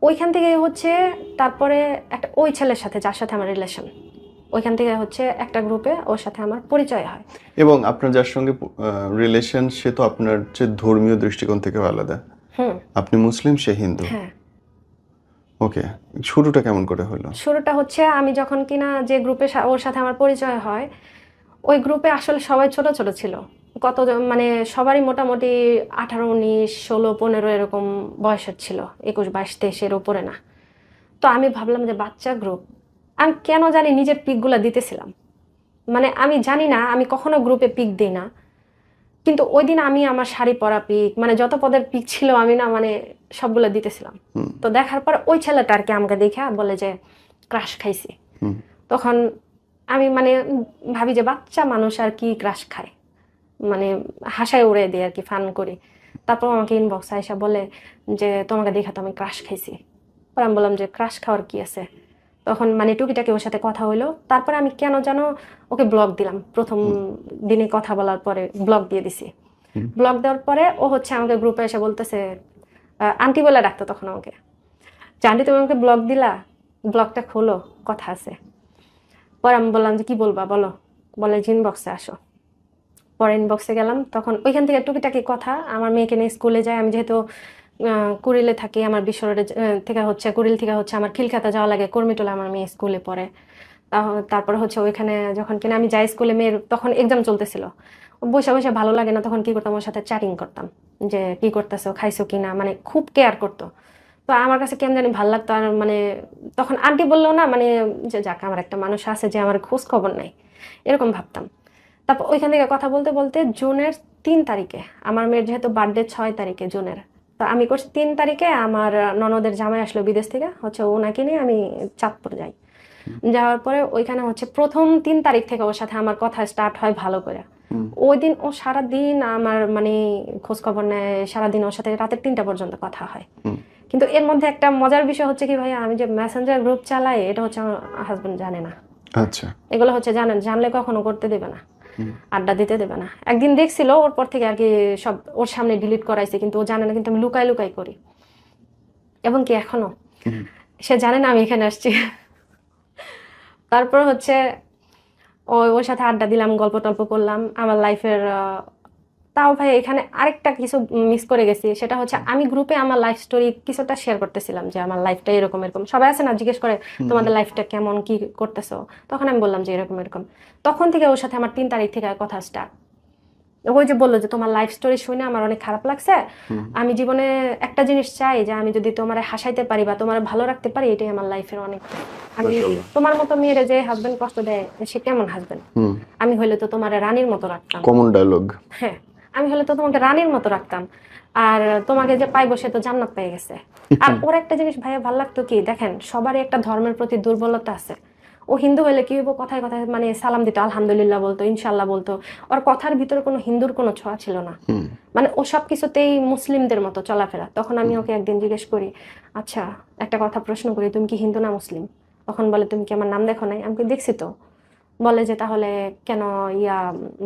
ওইখান থেকে হচ্ছে তারপরে একটা ওই ছেলের সাথে যার সাথে আমার রিলেশন, ওইখান থেকে হচ্ছে একটা গ্রুপে ওর সাথে আমার পরিচয় হয়। এবং আপনার যার সঙ্গে রিলেশন সে তো আপনার যে ধর্মীয় দৃষ্টিকোণ থেকেও আলাদা। হুম। আপনি মুসলিম, সে হিন্দু। হ্যাঁ। ওকে, শুরুটা কেমন করে হলো? শুরুটা হচ্ছে আমি যখন কিনা যে গ্রুপে ওর সাথে আমার পরিচয় হয়, ওই গ্রুপে আসলে সবাই ছোট ছোট ছিল। মানে সবারই মোটামুটি 18, 19, 16, 15 এরকম বয়সের ছিল, 21, 22, 23 উপরে না। তো আমি ভাবলাম যে বাচ্চা গ্রুপ, আমি কেন জানি নিজের পিকগুলো দিতেছিলাম। মানে আমি জানি না, আমি কখনো গ্রুপে পিক দিই না, কিন্তু ওই দিন আমি আমার শাড়ি পরা পিক মানে যত পদের পিক ছিল আমি না মানে সবগুলো দিতেছিলাম। তো দেখার পর ওই ছেলেটা আর কি আমাকে দেখে বলে যে ক্রাশ খাইছি। তখন আমি মানে ভাবি যে বাচ্চা মানুষ আর কি ক্রাশ খায়, মানে হাসায় উড়ে দিই আর কি, ফান করি। তারপর আমাকে ইনবক্স আইসা বলে যে তোমাকে দেখে তো আমি ক্রাশ খাইছি। পর আমি বললাম যে ক্রাশ খাওয়ার কি আছে। তখন মানে টুকিটাকি ওর সাথে কথা হইলো, তারপরে আমি কেন যেন ওকে ব্লক দিলাম। প্রথম দিনে কথা বলার পরে ব্লক দিয়ে দিছি। ব্লক দেওয়ার পরে ও হচ্ছে আমাকে গ্রুপে এসে বলতেছে, আন্টি বলে ডাকতো তখন আমাকে, যে আন্টি তুমি আমাকে ব্লক দিলা, ব্লকটা খোলো, কথা আছে। পরে আমি বললাম যে কি বলবা বলো, বলে যে ইনবক্সে আসো। পরে ইনবক্সে গেলাম, তখন ওইখান থেকে টুকিটাকি কথা। আমার মেয়েকে নিয়ে স্কুলে যায়, আমি যেহেতু কুড়িলে থাকি, আমার বিশ্ব রোডে থেকে হচ্ছে কুড়িল থেকে হচ্ছে আমার খিলখাতা যাওয়া লাগে, কর্মীটোলা আমার মেয়ে স্কুলে পড়ে। তারপরে হচ্ছে ওইখানে যখন কিনা আমি যাই স্কুলে, মেয়ের তখন এক্সাম চলতেছিল, বসে বসে ভালো লাগে না, তখন কি করতাম ওর সাথে চ্যাটিং করতাম যে কি করতেছো, খাইছো কিনা, মানে খুব কেয়ার করতো। তো আমার কাছে কেমন জানি ভালো লাগতো। আর মানে তখন আন্টি বললেও না, মানে যে যাক আমার একটা মানুষ আছে যে আমার খোঁজ খবর নাই, এরকম ভাবতাম। তারপর ওইখান থেকে কথা বলতে বলতে জুনের 3 তারিখে, আমার মেয়ের যেহেতু বার্থডে 6 তারিখে জুনের, তো আমি করছি 3 তারিখে আমার ননদের জামাই আসলো বিদেশ থেকে, হচ্ছে ওনাকে নিয়ে আমি চাঁদপুর যাই। যাওয়ার পরে ওইখানে হচ্ছে প্রথম 3 তারিখ থেকে ওর সাথে আমার কথা স্টার্ট হয় ভালো করে। ওই দিন ও সারাদিন আমার মানে খোঁজ খবর নেয়, সারাদিন ওর সাথে রাতের 3টা পর্যন্ত কথা হয়। কিন্তু এর মধ্যে একটা মজার বিষয় হচ্ছে কি ভাইয়া, আমি যে মেসেঞ্জার গ্রুপ চালাই এটা হচ্ছে আমার হাজবেন্ড জানে না। আচ্ছা। এগুলো হচ্ছে জানলে কখনো করতে দেবে না, আড্ডা দিতে দেবে না। একদিন দেখছিল, ওর পর থেকে আর কি সব ওর সামনে ডিলিট করাইছে, কিন্তু ও জানে না, কিন্তু আমি লুকাই লুকাই করি। এবং কি এখনো সে জানে না আমি এখানে আসছি। তারপর হচ্ছে ওর সাথে আড্ডা দিলাম, গল্প টল্প করলাম আমার লাইফের। তাও ভাই এখানে আরেকটা কিছু মিস করে গেছি, সেটা হচ্ছে আমি গ্রুপে আমার লাইফ স্টোরি কিছুটা শেয়ার করতেছিলাম যে আমার লাইফটা এরকম এরকম। সবাই আছে না জিজ্ঞেস করে তোমাদের লাইফটা কেমন, কি করতেছো, তখন আমি বললাম যে এরকম এরকম। তখন থেকে ওর সাথে আমার 3 তারিখ থেকে কথা স্টার্ট। ওই যে বললো যে তোমার লাইফ স্টোরি শুনে আমার অনেক খারাপ লাগছে, আমি জীবনে একটা জিনিস চাই যে আমি যদি তোমার হাসাইতে পারি বা তোমার ভালো রাখতে পারি, এটাই আমার লাইফের অনেক। আমি তোমার মতো মেয়েরে যে হাজবেন্ড কষ্ট দেয় সে কেমন হাজবেন্ড, আমি হইলে তো তোমার রানীর মতো রাখতাম। Common dialogue. হ্যাঁ, আমি হলে তো তোমাকে রানীর মতো রাখতাম, আর তোমাকে যে পাইবো সে তো জান্নাত পেয়ে গেছে। আর ওর একটা জিনিস ভাইয়া ভালো লাগতো কি, দেখেন সবারই একটা ধর্মের প্রতি দুর্বলতা আছে। ও হিন্দু হলে কি হইব, কথায় কথায় মানে সালাম দিত, আলহামদুলিল্লাহ বলতো, ইনশাল্লাহ বলতো। ওর কথার ভিতরে কোনো হিন্দুর কোনো ছোঁয়া ছিল না, মানে ও সবকিছুতেই মুসলিমদের মতো চলাফেরা। তখন আমি ওকে একদিন জিজ্ঞেস করি, আচ্ছা একটা কথা প্রশ্ন করি, তুমি কি হিন্দু না মুসলিম? তখন বলে তুমি কি আমার নাম দেখো নাই? আমি দেখছি তো। বলে যে তাহলে কেন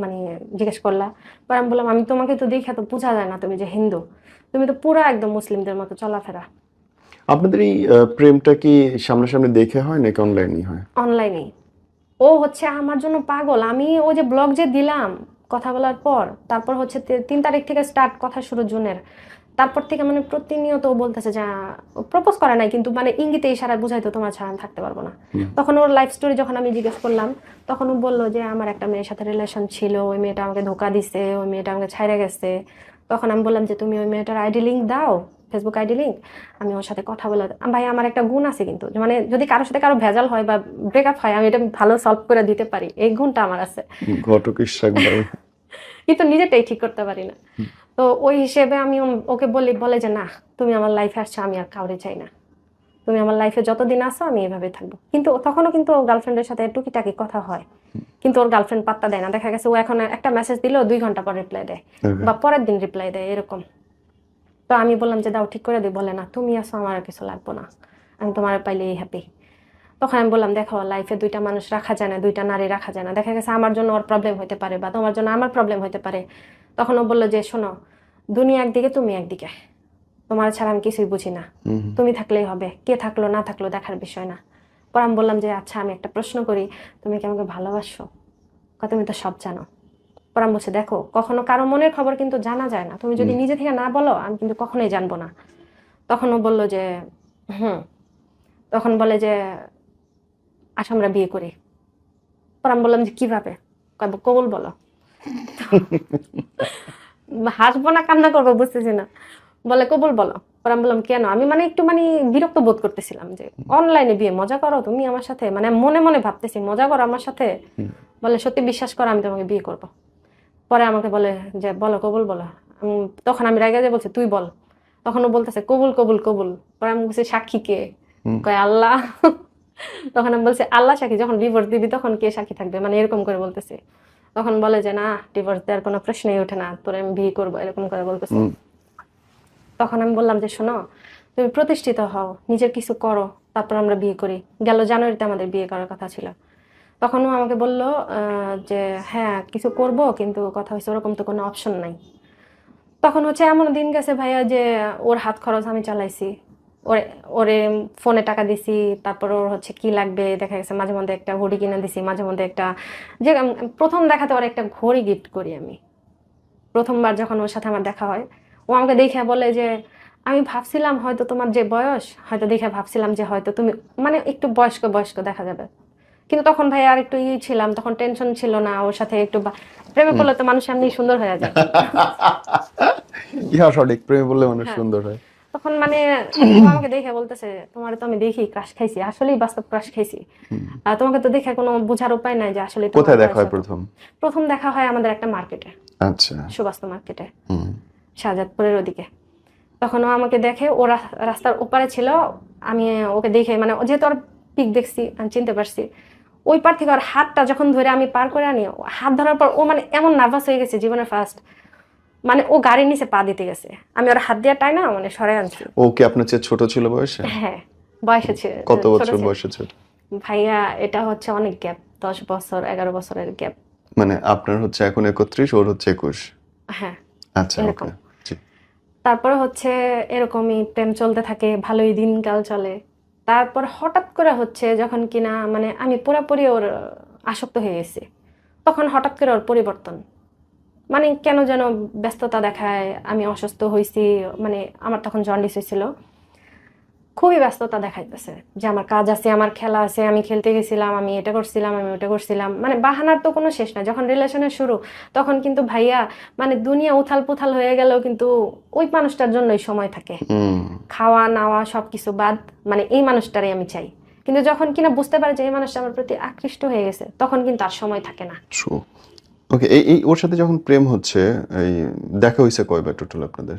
মানে জিজ্ঞেস করলা? পরে আমি বললাম আমি তোমাকে তো দেখে তো বোঝা যায় না তুমি যে হিন্দু, তুমি তো পুরো একদম মুসলিমদের মতো চলাফেরা। আপনাদের এই প্রেমটা কি সামনাসামনি দেখে হয় নাকি অনলাইনই হয়? অনলাইনে। ও হচ্ছে আমার জন্য পাগল। আমি ও যে ব্লগ যে দিলাম কথা বলার পর, তারপর হচ্ছে 3 তারিখ থেকে স্টার্ট কথা শুরু জুনের, তারপর থেকে মানে প্রতিনিয়ত ও বলতেছে যে প্রপোজ করে নাই, কিন্তু মানে ইঙ্গিতে ইশারা বুঝাইতো তোমার ছাড়া আমি থাকতে পারবো না। তখন ওর লাইফ স্টোরি যখন আমি জিজ্ঞেস করলাম, তখন ও বললো যে আমার একটা মেয়ের সাথে রিলেশন ছিল, ওই মেয়েটা আমাকে ধোকা দিছে, ওই মেয়েটা আমাকে ছাইড়ে গেছে। তখন আমি বললাম যে তুমি ওই মেয়েটার আইডি লিঙ্ক দাও, ফেসবুক আইডি লিঙ্ক, আমি ওর সাথে কথা বলে। ভাই আমার একটা গুণ আছে কিন্তু, মানে যদি কারোর সাথে কারো ভেজাল হয় বা ব্রেকআপ হয়, আমি এটা ভালো সলভ করে দিতে পারি, এই গুণটা আমার আছে। ঘটক ইশাক ভাই। কিন্তু নিজেটাই ঠিক করতে পারি না। তো ওই হিসেবে আমি ওকে বলে যে না, তুমি আমার লাইফে আসছো, আমি আর কাউরে চাই না, তুমি আমার লাইফে যতদিন আসো আমি এভাবে থাকবো। কিন্তু তখনও কিন্তু গার্লফ্রেন্ডের সাথে টুকিটাকি কথা হয়, কিন্তু ওর গার্লফ্রেন্ড পাত্তা দেয় না। দেখা গেছে ও এখন একটা মেসেজ দিলেও 2 ঘন্টা পর রিপ্লাই দেয় Okay. বা পরের দিন রিপ্লাই দেয় এরকম। তো আমি বললাম যে দাও ঠিক করে দিই, বলে না তুমি আসো, আমার আর কিছু লাগবো না, আমি তোমার পাইলেই হ্যাপি। তখন আমি বললাম দেখো, লাইফে 2টা মানুষ রাখা যায় না, 2টা নারী রাখা যায় না। দেখা গেছে আমার জন্য ওর প্রবলেম হতে পারে বা তোমার জন্য আমার প্রবলেম হতে পারে। তখন ও বললো যে শোনো, দুনিয়া একদিকে, তুমি একদিকে, তোমার ছাড়া আমি কিছুই বুঝি না, তুমি থাকলেই হবে, কে থাকলো না থাকলো দেখার বিষয় না। পর আমি বললাম যে আচ্ছা আমি একটা প্রশ্ন করি, তুমি কি আমাকে ভালোবাসো? তুমি তো সব জানো। পর আমি বলছি দেখো, কখনো কারো মনের খবর কিন্তু জানা যায় না, তুমি যদি নিজে থেকে না বলো আমি কিন্তু কখনোই জানবো না। তখন ও বললো যে হুম। তখন বলে যে আচ্ছা আমরা বিয়ে করি। পর আমি বললাম যে কিভাবে? কবুল বলো। হাসবো না কান্না করবো বুঝতেছি না। বলে কবুল বলো। পর আমি বললাম কেন? আমি মানে একটু বিরক্ত বোধ করতেছিলাম যে অনলাইনে বিয়ে, মজা করো তুমি আমার সাথে, মানে মনে মনে ভাবতেছি মজা করো আমার সাথে। বলে সত্যি বিশ্বাস করো আমি তোমাকে বিয়ে করবো। পরে আমাকে বলে যে বলো কবুল বলো। তখন আমি রাগে যে বলছি তুই বল। তখন ও বলতেছে কবুল কবুল কবুল। পরে আমি বলছি সাক্ষী কে? কয় আল্লাহ। তখন আমি বলছি আল্লাহ সাক্ষী, যখন ডিভোর্স দিবি তখন কে সাক্ষী থাকবে, মানে এরকম করে বলতেছে। তখন বলে যে না, ডিভোর্স দেওয়ার কোনো প্রশ্নই ওঠে না, তোরে আমি বিয়ে করবো, এরকম করে বলতেছে। তখন আমি বললাম যে শোনো, তুমি প্রতিষ্ঠিত হও, নিজের কিছু করো, তারপর আমরা বিয়ে করি। গেল জানুয়ারিতে আমাদের বিয়ে করার কথা ছিল। তখন ও আমাকে বললো যে হ্যাঁ কিছু করব, কিন্তু কথা হচ্ছে ওরকম তো কোনো অপশন নাই। তখন হচ্ছে এমন দিন গেছে ভাইয়া যে ওর হাত খরচ আমি চালাইছি, ওরে ওরে ফোনে টাকা দিছি, তারপর ওর হচ্ছে কি লাগবে দেখা গেছে মাঝে মধ্যে একটা ঘড়ি কিনে দিছি, মাঝে মধ্যে একটা যে প্রথম দেখাতে ওর একটা ঘড়ি গিফট করি আমি। প্রথমবার যখন ওর সাথে আমার দেখা হয়, ও আমাকে দেখে বলে যে আমি ভাবছিলাম হয়তো তোমার যে বয়স, হয়তো দেখে ভাবছিলাম যে হয়তো তুমি মানে একটু বয়স্ক বয়স্ক দেখা যাবে। কিন্তু তখন ভাই আর একটু ছিলাম, তখন টেনশন ছিল না ওর সাথে একটু প্রেমে পড়লে তো মানুষ এমনি সুন্দর হয়ে যায়। ইহা সঠিক, প্রেমে বললে মানুষ হ্যাঁ, সুন্দর হয়। তখন ও আমাকে দেখে বলতেছে তোমার তো আমি দেখি ক্রাশ খাইছি, আসলেই বাস্তব ক্রাশ খাইছি। আর তোমাকে তো দেখে কোনো বোঝার উপায় নাই যে আসলে তোমার কোথায় দেখা বয়স হয় কত। প্রথম? প্রথম দেখা হয় আমাদের একটা মার্কেটে, আচ্ছা। সুবাস্তু মার্কেটে, হুম। শাহজাদপুরের ওদিকে। তখন ও আমাকে দেখে, ও রাস্তার ওপারে ছিল, আমি ওকে দেখে মানে যেহেতু ওর পিক দেখছি আমি চিনতে পারছি। ওই পার থেকে ওর হাতটা যখন ধরে আমি পার করে আনি, হাত ধরার পর ও মানে এমন নার্ভাস হয়ে গেছে, জীবনের ফার্স্ট, মানে ও গাড়ির নিচে পা দিতে গেছে, আমি ওর হাত দিয়ে টাই না মানে সরাই আনছি। ও কি আপনার চেয়ে ছোট ছিল বয়সে? হ্যাঁ, বয়সে কত ছোট বছর ছিল। বয়সে ছোট? ভাইয়া এটা হচ্ছে অনেক গ্যাপ, 10 বছর 11 বছরের গ্যাপ। মানে আপনার হচ্ছে এখন 31, ওর হচ্ছে 21? হ্যাঁ, আচ্ছা, এরকম। ওকে। জি। তারপরে হচ্ছে এরকমই প্রেম চলতে থাকে, ভালোই দিনকাল চলে। তারপর হঠাৎ করে হচ্ছে যখন কিনা মানে আমি পুরোপুরি ওর আসক্ত হয়ে গেছি, তখন হঠাৎ করে ওর পরিবর্তন, মানে কেন যেন ব্যস্ততা দেখায়, আমি অসুস্থ হয়েছি, মানে আমার তখন জন্ডিস হয়েছিল, খুবই ব্যস্ততা দেখাইতেছে যে আমার কাজ আছে, আমার খেলা আছে, আমি খেলতে গেছিলাম, আমি এটা করছিলাম, আমি ওটা করছিলাম, মানে বাহানার তো কোনো শেষ নাই। যখন রিলেশনের শুরু তখন কিন্তু ভাইয়া মানে দুনিয়া উথাল পুথাল হয়ে গেলেও কিন্তু ওই মানুষটার জন্যই সময় থাকে, খাওয়া নাওয়া সবকিছু বাদ, মানে এই মানুষটারই আমি চাই। কিন্তু যখন কিনা বুঝতে পারে যে এই মানুষটা আমার প্রতি আকৃষ্ট হয়ে গেছে, তখন কিন্তু আর সময় থাকে না। ট্রু। ওকে, এই এই ওর সাথে যখন প্রেম হচ্ছে, এই দেখা হয়েছে কয়বার টোটাল আপনাদের?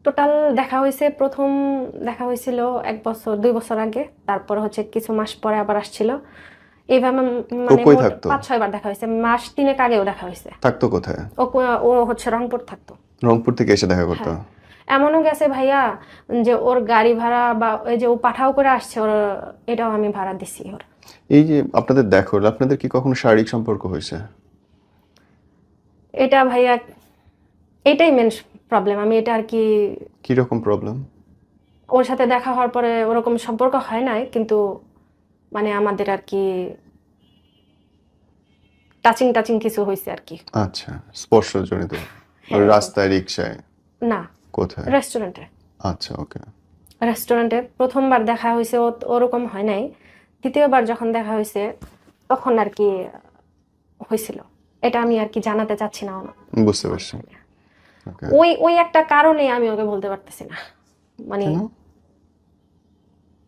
টোটাল দেখা হয়েছে, প্রথম দেখা হয়েছিল 1 বছর 2 বছর আগে, তারপর হচ্ছে কিছু মাস পরে আবার আসছিল, এইভাবে ও মানে কই মোট থাকতো? 5-6 বার দেখা হয়েছে, মাস 3 আগেও দেখা হয়েছে। থাকতো কোথায়? ও হচ্ছে রংপুর থাকতো। রংপুর থেকে এসে দেখা করতো? হ্যাঁ, এমনও গেছে ভাইয়া যে ওর গাড়ি ভাড়া বা ওই যে ও পাঠাও করে আসছে ওর, এটাও আমি ভাড়া দিছি ওর। এই যে আপনাদের দেখা হলো, আপনাদের কি কখনো শারীরিক সম্পর্ক হয়েছে? এটা ভাইয়া এটাই মেন প্রবলেম, আমি এটা আর কি, কি রকম প্রবলেম? ওর সাথে দেখা হওয়ার পরে ওরকম সম্পর্ক হয় নাই, কিন্তু মানে আমাদের আর কি টাচিং টাচিং কিছু হয়েছে আর কি। আচ্ছা, স্পর্শজনিত। হ্যাঁ, এরকম। রাস্তায়, রিক্সায়? না, কোথায়? রেস্টুরেন্টে। আচ্ছা, ওকে। রেস্টুরেন্টে প্রথমবার দেখা হয়েছে ওরকম হয় নাই, দ্বিতীয়বার যখন দেখা হয়েছে তখন আর কি হয়েছিল। এটা আমি আর কি জানাতে চাচ্ছি না বুঝতে পারছি। ওকে। ওই ওই একটা কারণে আমি ওকে বলতে পারতেছি না, মানে কেন?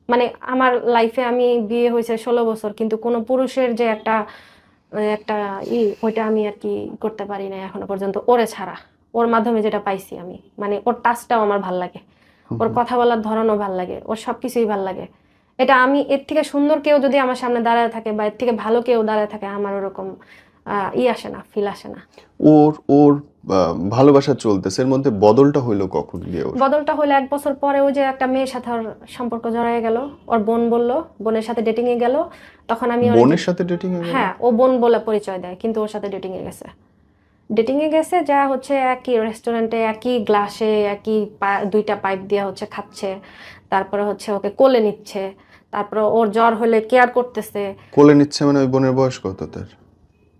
মানে আমার লাইফে আমি বিয়ে হয়েছে 16 বছর, কিন্তু কোনো পুরুষের যে একটা একটা ওইটা আমি আর কি করতে পারি না এখনো পর্যন্ত, ওরে ছাড়া। ওর মাধ্যমে যেটা পাইছি আমি, মানে ওর টাচটাও আমার ভাল লাগে, ওর কথা বলার ধরনও ভাল লাগে, ওর সবকিছুই ভাল লাগে। এটা আমি এর থেকে সুন্দর কেউ যদি আমার সামনে দাঁড়ায় থাকে বা এর থেকে ভালো কেউ দাঁড়ায় থাকে, আমার ওরকম আসে না, ফিল আসে না। ওর ওর ভালোবাসা চলতেছে, এর মধ্যে বদলটা হইলো কখন গিয়ে ওর? বদলটা হলো 1 বছর পরে, ওই যে একটা মেয়ের সাথে ওর সম্পর্ক জড়ায় গেল। ওর বোন বলল, বোনের সাথে ডেটিং এ গেল। তখন আমি বোনের সাথে ডেটিং এ গেল? হ্যাঁ, ও বোন বলে পরিচয় দেয়, কিন্তু ওর সাথে ডেটিং এ গেছে। ডেটিং এ গেছে যা হচ্ছে, একই রেস্টুরেন্টে একই গ্লাসে একই 2টা পাইপ দিয়ে হচ্ছে খাচ্ছে, তারপরে হচ্ছে ওকে কোলে নিচ্ছে, তারপরে ওর জ্বর হলে কেয়ার করতেছে। কোলে নিচ্ছে মানে ওই বোনের বয়স কত তার?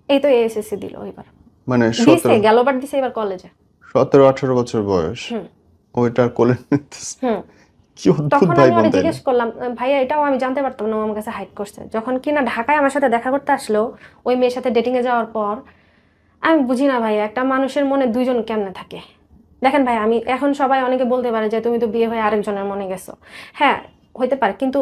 এই তো এসএসসি দিল এবার, মানে দিছে গেলবার দিছে এবার কলেজে। 17-18 বছর বয়স, হুম ওইটার কোলে নিতেছে? হুম। কি অদ্ভুত তখন ভাই আমি ওরে বোন, তাই না? জিজ্ঞেস করলাম, ভাইয়া এটাও আমি জানতে পারতাম না ও আমার কাছে হাইড করছে। যখন কিনা ঢাকায় আমার সাথে দেখা করতে আসলো ওই মেয়ের সাথে ডেটিং এ যাওয়ার পর, আমি বুঝি না ভাইয়া, একটা মানুষের মনে দুইজন কেমনে থাকে। দেখেন ভাই, আমি এখন সবাই অনেকে বলতে পারে যে তুমি তো বিয়ে হয়ে আরেকজনের মনে গেছো। হ্যাঁ, হইতে পারে, কিন্তু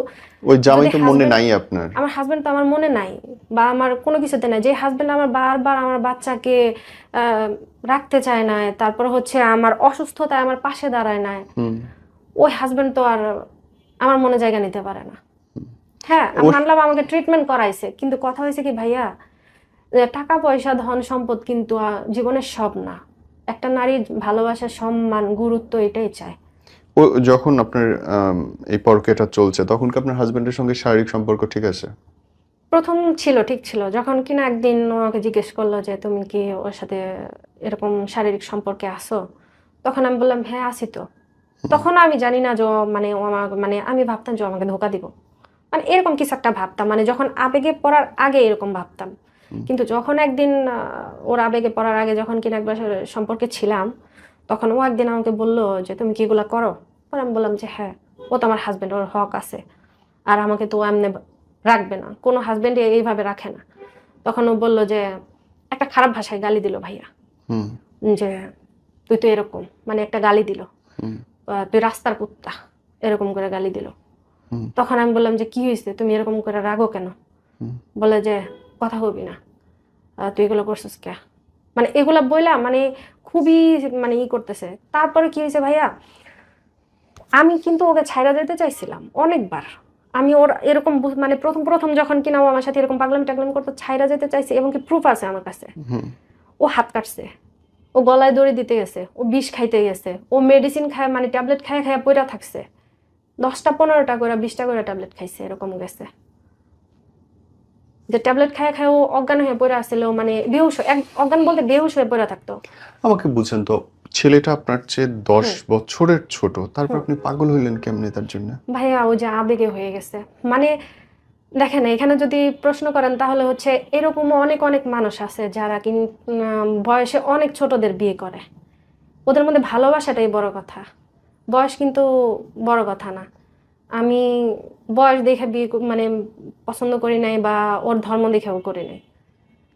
ওই জামাই যদি তো মনে নাই আপনার? আমার হাজবেন্ড তো আমার মনে নাই, বা আমার কোনো কিছুতে নাই। যে হাজবেন্ড আমার বারবার আমার বাচ্চাকে আহ, রাখতে চায় না, তারপর হচ্ছে আমার অসুস্থতায় আমার পাশে দাঁড়ায় না, ওই হাজবেন্ড তো আর আমার মনে জায়গা নিতে পারে না। হ্যাঁ, আমি মানলাম আমাকে ট্রিটমেন্ট করাইছে, কিন্তু কথা হয়েছে কি ভাইয়া, টাকা পয়সা ধন সম্পদ কিন্তু জীবনের সব না। একটা নারীর ভালোবাসা, সম্মান, গুরুত্ব এটাই চায়। ও যখন আপনার এই পরকীয়াটা চলছে, তখন কি আপনার হাজবেন্ডের সঙ্গে শারীরিক সম্পর্ক ঠিক আছে? প্রথম ছিল, ঠিক ছিল। যখন কিনা একদিন ও আমাকে জিজ্ঞেস করলো যে তুমি কি ওর সাথে এরকম শারীরিক সম্পর্কে আছো, তখন আমি বললাম হ্যাঁ আছি তো। তখন আমি জানি না যে মানে ও আমার, মানে আমি ভাবতাম যে ও আমাকে ধোকা দিব, মানে এরকম কিছু একটা ভাবতাম, মানে যখন আবেগে পড়ার আগে এরকম ভাবতাম। কিন্তু যখন একদিন ওর আবেগে পড়ার আগে যখন কিনা একবার সম্পর্কে ছিলাম, তখন ও একদিন আমাকে বললো যে তুমি কি এগুলা করো। পরে আমি বললাম যে হ্যাঁ, ও তো আমার হাজবেন্ড, ওর হক আছে, আর আমাকে তো ও এমনি রাখবে না, কোনো হাজবেন্ড এইভাবে রাখে না। তখন ও বললো যে, একটা খারাপ ভাষায় গালি দিল ভাইয়া, যে তুই তো এরকম, মানে একটা গালি দিল, তুই রাস্তার কুত্তা, এরকম করে গালি দিল। তখন আমি বললাম যে কি হয়েছে, তুমি এরকম করে রাগো কেন? বলে যে কথা হবি না, তুই এগুলো করছিস কে, মানে এগুলা বইলা, মানে খুবই মানে করতেছে। তারপরে কি হয়েছে ভাইয়া, আমি কিন্তু ওকে ছাইড়া যেতে চাইছিলাম অনেকবার। আমি ওর এরকম মানে প্রথম প্রথম যখন কিনা ও আমার সাথে এরকম পাগলামি টাগলামি করতে, ছাইড়া যেতে চাইছে, এবং কি প্রুফ আছে আমার কাছে। ও হাত কাটছে, ও গলায় দড়ি দিতে গেছে, ও বিষ খাইতে গেছে, ও মেডিসিন খায়, মানে ট্যাবলেট খায় খায় পইরা থাকছে, 10টা 15টা করে 20টা করে ট্যাবলেট খাইছে, এরকম গেছে। যে ট্যাবলেট খায় খায় ও অজ্ঞান হয়ে পড়ে আসছিল, মানে বেহুশ, অজ্ঞান বলতে বেহুশ হয়ে পড়ে থাকতো। আমাকে বুঝেন তো, ছেলেটা আপনার চেয়ে 10 বছরের ছোট, তারপর আপনি পাগল হইলেন কেমনে তার জন্য? ভাইয়া ও যে আবেগে হয়ে গেছে, মানে দেখেন এখানে যদি প্রশ্ন করেন তাহলে হচ্ছে এরকম অনেক অনেক মানুষ আছে যারা বয়সে অনেক ছোটদের বিয়ে করে। ওদের মধ্যে ভালোবাসাটাই বড় কথা, বয়স কিন্তু বড় কথা না। আমি বয়স দেখে বিয়ে মানে পছন্দ করি নাই, বা ওর ধর্ম দেখেও করি নাই।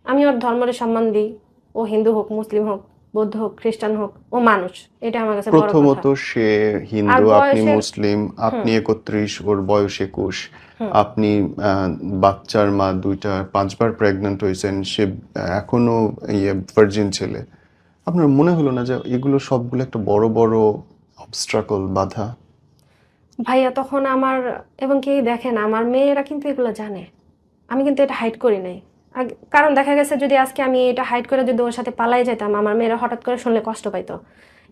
আমি ওর ধর্মের সম্মান দিই, ও হিন্দু হোক, মুসলিম হোক, বৌদ্ধ হোক, খ্রিস্টান হোক, ও মানুষ, এটা আমার কাছে বড় কথা। প্রথমত সে আর হিন্দু, আপনি বয়সের মুসলিম, আপনি 31, ওর বয়স 21, আপনি বাচ্চার মা, 2টা 5বার প্রেগন্যান্ট হয়েছেন, সে এখনো ভার্জিন ছেলে। আপনার মনে হলো না যে এগুলো সবগুলো একটা বড় বড় অবস্ট্রাকল, বাধা? ভাইয়া তখন আমার, এবং কি দেখেন আমার মেয়েরা কিন্তু এগুলো জানে, আমি কিন্তু এটা হাইড করি নাই। কারণ দেখা গেছে যদি আজকে আমি এটা হাইড করে যদি ওর সাথে পালাই যেতাম, আমার মেয়েরা হঠাৎ করে শুনলে কষ্ট পাইতো।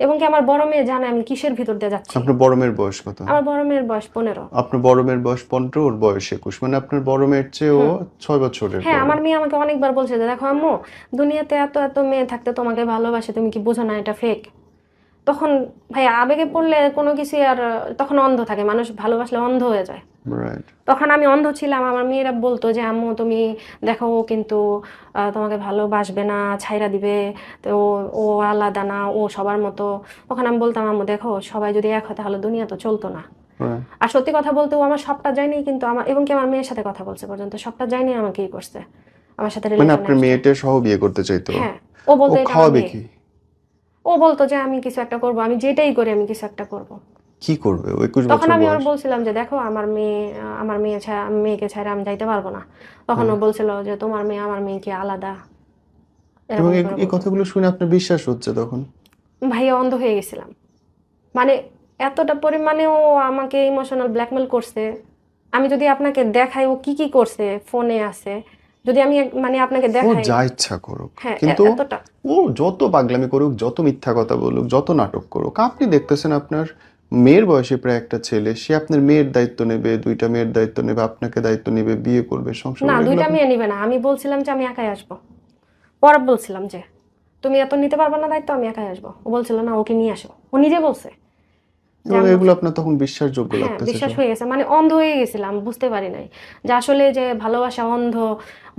এবং কি আমার বড় মেয়ে জানে আমি কিসের ভিতর দিয়ে যাচ্ছি। আপনার বড় মেয়ের বয়স কত? আমার বড় মেয়ের বয়স 15। আপনার বড় মেয়ের বয়স 15, ওর বয়স 21, মানে আপনার বড় মেয়ের চেয়ে ও 6 বছরের হ্যাঁ, বড়। আমার মেয়ে আমাকে অনেকবার বলছে যে দেখো আম্মু, দুনিয়াতে এত এত মেয়ে থাকতে তোমাকে ভালোবাসে, তুমি কি বোঝো না এটা ফেক। তখন ভাই আবেগে পড়লে কোনো কিছু আর, তখন অন্ধ থাকে মানুষ, ভালোবাসলে অন্ধ হয়ে যায়। রাইট। তখন আমি অন্ধ ছিলাম। আমার মেয়েরা বলতো যে আম্মু তুমি দেখো, ও কিন্তু তোমাকে ভালোবাসবে না, ছাইরা দিবে, তো ও আলাদা না, ও সবার মতো। তখন আমি বলতাম আম্মু দেখো, সবাই যদি এক হয় তাহলে দুনিয়া তো চলতো না। আর সত্যি কথা বলতে ও আমার সবটা যায়নি, কিন্তু আমার, এবং কি আমার মেয়ের সাথে কথা বলছে পর্যন্ত, সবটা যায়নি আমাকেই করছে, আমার সাথে মানে রিলেশনে আপনার আসছে। মেয়েটা সহ বিয়ে করতে চাইতো? হ্যাঁ, ও বলতো ও এটা আমার খাওয়াবে বিয়ে। কি? ও বলতো যে আমি কিছু একটা করব, আমি যেটাই করি আমি কিছু একটা করব। কি করবে? ও 21 তখন বছর আমি ওর বয়স। বলছিলাম যে দেখো আমার মেয়ে ছাড়া, আমি মেয়েকে ছাড়া আমি যাইতে পারবো না। তখন ও বলছিল যে তোমার মেয়ে আমার মেয়ে কি আলাদা, এবং এরকম এই করে এই বলতো। কথাগুলো শুনে আপনার বিশ্বাস হচ্ছে তখন? ভাইয়া অন্ধ হয়ে গেছিলাম, মানে এতটা পরিমাণে ও আমাকে ইমোশনাল ব্ল্যাকমেল করছে। আমি যদি আপনাকে দেখাই ও কি কি করছে, ফোনে আছে, যদি আমি মানে আপনাকে ও দেখাই। যা ইচ্ছা করুক, হ্যাঁ, কিন্তু এতটা। ও যত পাগলামি করুক, যত মিথ্যা কথা বলুক, যত নাটক করুক, আপনি দেখতেছেন আপনার মেয়ের বয়সী প্রায় একটা ছেলে, সে আপনার মেয়ের দায়িত্ব নেবে, 2টা মেয়ের দায়িত্ব নেবে, আপনাকে দায়িত্ব নেবে, বিয়ে করবে, সংসার না, করবে, এগুলো 2টা আপনি মেয়ে নিবে না, আমি বলছিলাম যে আমি একাই আসবো। পরে বলছিলাম যে তুমি এত নিতে পারবে না দায়িত্ব, আমি একাই আসবো। ও বলছিল না, ওকে নিয়ে আসো। ও নিজে বলছে যে এবং আম্মু। এগুলো আপনার তখন বিশ্বাসযোগ্য হ্যাঁ, লাগতেছে বিশ্বাস সব। হয়ে গেছে, মানে অন্ধ হয়ে গেছিলাম, বুঝতে পারি নাই যে আসলে যে ভালোবাসা অন্ধ,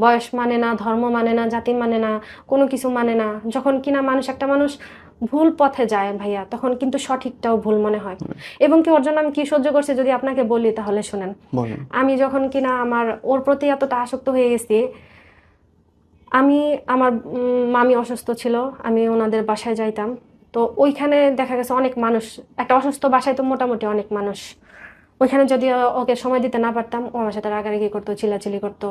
বয়স মানে না, ধর্ম মানে না, জাতি মানে না, কোনো কিছু মানে না। যখন কিনা একটা মানুষ ভুল পথে যায় ভাইয়া, তখন কিন্তু সঠিকটাও ভুল মনে হয়। এবং কি ওর জন্য আমি কি সহ্য করছি যদি আপনাকে বলি, তাহলে শুনেন। বলেন। আমি যখন কিনা ওর প্রতি এতটা আসক্ত হয়ে গেছি, আমি আমার মামি অসুস্থ ছিল, আমি ওনাদের বাসায় যাইতাম। তো ওইখানে দেখা গেছে অনেক মানুষ, একটা অসুস্থ বাসায় তো মোটামুটি অনেক মানুষ। ওইখানে যদি ওকে সময় দিতে না পারতাম, ও আমার সাথে রাগারাগি করতো, চিল্লাচিল্লি করতো।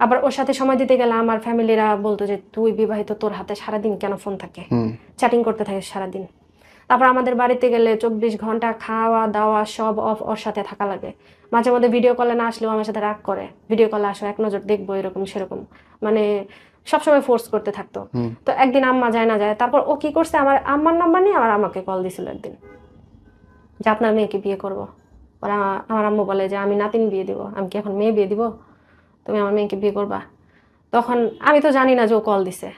আবার ওর সাথে সময় দিতে গেলে আমার ফ্যামিলিরা বলতো যে তুই বিবাহিত, তোর হাতে সারাদিন কেন ফোন থাকে, হুম। চ্যাটিং করতে থাকিস সারাদিন। তারপর আমাদের বাড়িতে গেলে 24 ঘন্টা খাওয়া দাওয়া সব অফ, ওর সাথে থাকা লাগে। মাঝে মধ্যে ভিডিও কলে না আসলেও আমার সাথে রাগ করে, ভিডিও কলে আসো, এক নজর দেখবো, এরকম সেরকম, মানে সবসময় ফোর্স করতে থাকতো। হুম। তো একদিন আম্মা যায় না যায়, তারপর ও কি করছে, আমার আম্মার নাম্বার নিয়ে আমার আমাকে কল দিছিল একদিন যে আপনার মেয়েকে বিয়ে করবো। ওরা, আমার আম্মু বলে যে আমি নাতিন বিয়ে দিব, আমি কি এখন মেয়ে বিয়ে দিব, তুমি আমার মেয়েকে বিয়ে করবা। তখন আমি তো জানি না যে ও কল দিছে।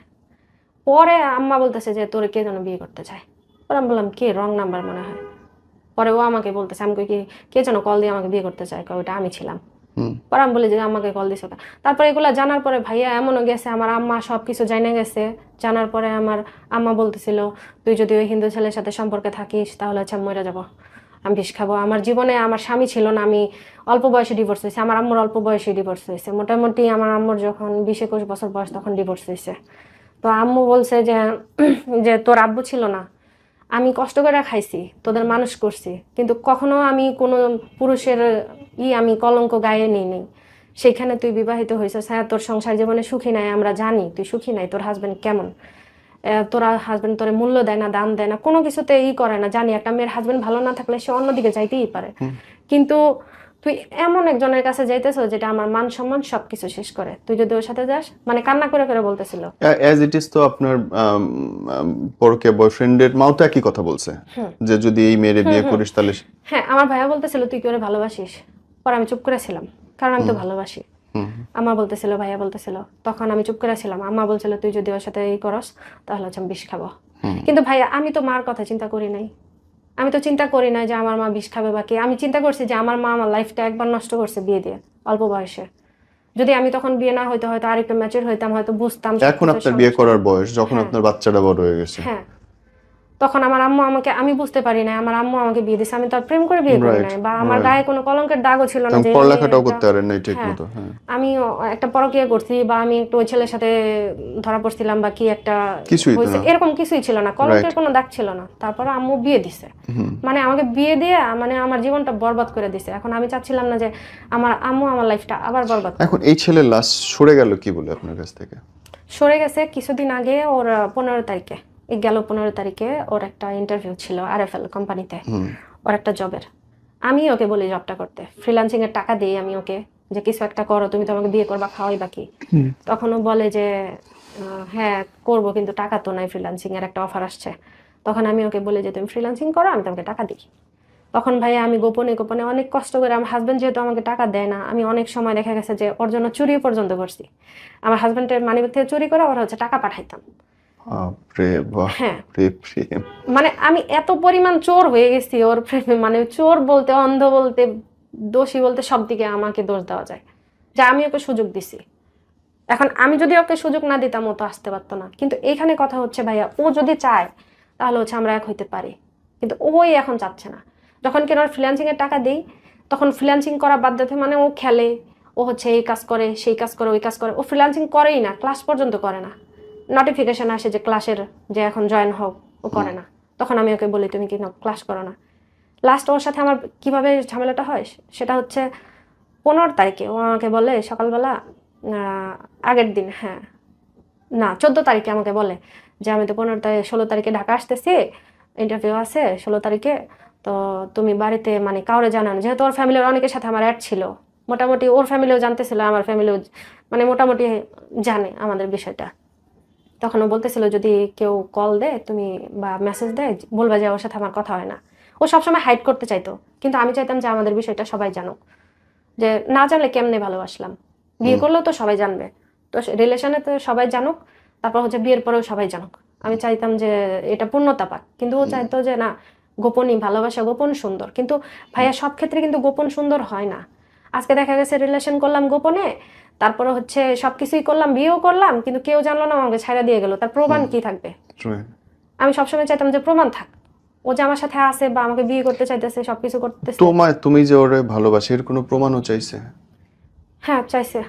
পরে আম্মা বলতেছে যে তোরে কে যেন বিয়ে করতে চায়। পরে আমি বললাম কে, রং নাম্বার মনে হয়। পরে ও আমাকে বলতেছে, আমি কই কি কে যেন কল দিয়ে আমাকে বিয়ে করতে চায়, কই ওটা আমি ছিলাম। হুম। পরে আমি বলি যে আমাকে কল দিছে ওটা। তারপরে এগুলা জানার পরে ভাইয়া এমনও গেছে, আমার আম্মা সব কিছু জানে গেছে। জানার পরে আমার আম্মা বলতেছিল তুই যদি ওই হিন্দু ছেলের সাথে সম্পর্কে থাকিস তাহলে হচ্ছে আমি মরে যাবো, আমি বিষ খাবো। আমার জীবনে আমার স্বামী ছিল না, আমি অল্প বয়সে ডিভোর্স হয়েছে, আমার আম্মুর অল্প বয়সে ডিভোর্স হয়েছে, মোটামুটি আমার আম্মুর যখন 20-21 বছর বয়স তখন ডিভোর্স হয়েছে। তো আম্মু বলছে যে যে তোর আব্বু ছিল না, আমি কষ্ট করে খাইছি, তোদের মানুষ করছি, কিন্তু কখনো আমি কোনো পুরুষের আমি কলঙ্ক গায়ে নিইনি। সেখানে তুই বিবাহিত হয়েছিস, হ্যাঁ তোর সংসার জীবনে সুখী নাই, আমরা জানি তুই সুখী নাই, তোর হাজবেন্ড কেমন, তোরা হাজবেন্ড তোরে মূল্য দেয় না, দাম দেয় না, কোনো কিছুতে করে না, জানি একটা মেয়ের হাজবেন্ড ভালো না থাকলে সে অন্যদিকে যাইতেই পারে। কিন্তু তুই এমন একজনের কাছে যাইতেছ যেটা আমার মান সম্মান সবকিছু শেষ করে, তুই যদি ওর সাথে যাস, মানে কান্না করে করে বলতেছিল। অ্যাজ ইট ইজ তো আপনার পরকীয়া বয়ফ্রেন্ডের মাও তো একই কথা বলছে, যে যদি এই মেয়েরে বিয়ে করিস তাহলে হ্যাঁ, আমার ভাইয়া বলতেছিল তুই কি ওরে ভালোবাসিস। পরে আমি চুপ করেছিলাম, কারণ আমি তো ভালোবাসি। আম্মা বলতেছিল, ভাইয়া বলতেছিল, তখন আমি চুপ করেছিলাম। আম্মা বলছিল তুই যদি ওর সাথে করস তাহলে হচ্ছে আমি বিষ খাবো। কিন্তু ভাইয়া আমি তো মার কথা চিন্তা করি নাই, আমি তো চিন্তা করি নাই যে আমার মা বিষ খাবে বা কি। আমি চিন্তা করছি যে আমার মা আমার লাইফটা একবার নষ্ট করছে বিয়ে দিয়ে, অল্প বয়সে। যদি আমি তখন বিয়ে না হইতে হয়তো আরেকটু ম্যাচিউর হইতাম, হয়তো বুঝতাম এখন সবকিছুর আপনার বিয়ে সমস্যা। করার বয়স, যখন হ্যাঁ, আপনার বাচ্চাটা বড় হয়ে গেছে। হ্যাঁ, তখন আমার আম্মু আমাকে, আমি বুঝতে পারি না, আমার আম্মু আমাকে বিয়ে দিছে, আমি তো আর প্রেম করে বিয়ে করি রাইট, নাই, বা আমার রাইট। গায়ে কোনো কলঙ্কের দাগও ছিল না এবং যে এই মেয়ে পড়ালেখাটাও একটা। করতে পারেন নাই ঠিক হ্যাঁ, মতো। হ্যাঁ। আমি একটা পরকীয়া করছি, বা আমি একটু ওই ছেলের সাথে ধরা পড়ছিলাম বা কি একটা কিছুই তো হয়েছে, না। এরকম কিছুই ছিল না, কলঙ্কের রাইট। কোনো দাগ ছিল না। তারপরে আম্মু বিয়ে দিছে, মানে আমাকে বিয়ে দিয়ে মানে আমার জীবনটা বরবাদ করে দিছে। এখন আমি চাচ্ছিলাম না যে আমার আম্মু আমার লাইফটা আবার বরবাদ করুক। এখন এই ছেলের লাশ সরে গেল কি বলে আপনার কাছ থেকে? সরে গেছে কিছুদিন আগে, ওর 15 তারিখে, এই গেল 15 তারিখে ওর একটা ইন্টারভিউ ছিল RFL কোম্পানিতে, ওর একটা জবের। আমি ওকে বলি জবটা করতে, ফ্রিল্যান্সিং এর টাকা দিই আমি ওকে, যে কিছু একটা করো, তুমি তো আমাকে বিয়ে করবা, খাওয়াই বাকি। তখন ও বলে যে হ্যাঁ করবো, কিন্তু টাকা তো নাই, ফ্রিল্যান্সিং এর একটা অফার আসছে। তখন আমি ওকে বলি যে তুমি ফ্রিল্যান্সিং করো, আমি তোমাকে টাকা দিই। তখন ভাই আমি গোপনে গোপনে অনেক কষ্ট করে, আমার হাজবেন্ড যেহেতু আমাকে টাকা দেয় না, আমি অনেক সময় দেখা গেছে যে ওর জন্য চুরি পর্যন্ত করছি। আমার হাজবেন্ডের মানিব্যাগ থেকে চুরি করে ওরা হচ্ছে টাকা পাঠাইতাম। বাপরে বাপ, হ্যাঁ, প্রেম। মানে আমি এত পরিমাণ চোর হয়ে গেছি ওর প্রেমে, মানে চোর বলতে, অন্ধ বলতে, দোষী বলতে, সব দিকে আমাকে দোষ দেওয়া যায়, যে আমি ওকে সুযোগ দিছি। এখন আমি যদি ওকে সুযোগ না দিতাম ও তো আসতে পারতো না। কিন্তু এইখানে কথা হচ্ছে ভাইয়া, ও যদি চায় তাহলে হচ্ছে আমরা এক হইতে পারি, কিন্তু ওই এখন চাচ্ছে না। যখন কিনা ওর ফ্রিল্যান্সিং এর টাকা দেই, তখন ফ্রিল্যান্সিং করা বাদ দিতে, মানে ও খেলে, ও হচ্ছে এই কাজ করে, সেই কাজ করে, ওই কাজ করে, ও ফ্রিল্যান্সিং করেই না, ক্লাস পর্যন্ত করে না। নোটিফিকেশন আসে যে ক্লাসের, যে এখন জয়েন হোক, ও করে না। তখন আমি ওকে বলি তুমি কি ক্লাস করো না। লাস্ট ওর সাথে আমার কিভাবে ঝামেলাটা হয় সেটা হচ্ছে 15 তারিখে ও আমাকে বলে সকালবেলা, আগের দিন, হ্যাঁ না 14 তারিখে আমাকে বলে যে আমি তো 16 তারিখে ঢাকা আসতেছি, ইন্টারভিউ আছে 16 তারিখে, তো তুমি বাড়িতে মানে কাউরে জানানো, যেহেতু ওর ফ্যামিলির অনেকের সাথে আমার অ্যাড ছিল, মোটামুটি ওর ফ্যামিলিও জানতেছিল, আমার ফ্যামিলিও মানে মোটামুটি জানে আমাদের বিষয়টা। তখন ও বলতেছিল যদি কেউ কল দেয় তুমি বা মেসেজ দেয় বলবা যে ওর সাথে আমার কথা হয় না। ও সবসময় হাইড করতে চাইতো, কিন্তু আমি চাইতাম যে আমাদের বিষয়টা সবাই জানুক, যে না জানলে কেমনে ভালোবাসলাম, বিয়ে করলেও তো সবাই জানবে, তো রিলেশনে তো সবাই জানুক, তারপর হচ্ছে বিয়ের পরেও সবাই জানুক। আমি চাইতাম যে এটা পূর্ণতা পাক, কিন্তু ও চাইতো যে না, গোপনই ভালোবাসা, গোপন সুন্দর। কিন্তু ভাইয়া সব ক্ষেত্রে কিন্তু গোপন সুন্দর হয় না। আজকে দেখা গেছে রিলেশন করলাম গোপনে, তারপরে হচ্ছে সবকিছুই করলাম, বিয়েও করলাম, কিন্তু কেউ জানলো না, আমাকে ছাইড়া দিয়ে গেল, তার প্রমাণ কি থাকবে? আমি সবসময় চাইতাম যে প্রমাণ থাক, ও যে আমার সাথে আছে বা আমাকে বিয়ে করতে চাইতেছে, সবকিছু করতেছে। তুমি যে ওরে ভালোবাসো এর কোনো প্রমাণও চাইছে? হ্যাঁ চাইছে।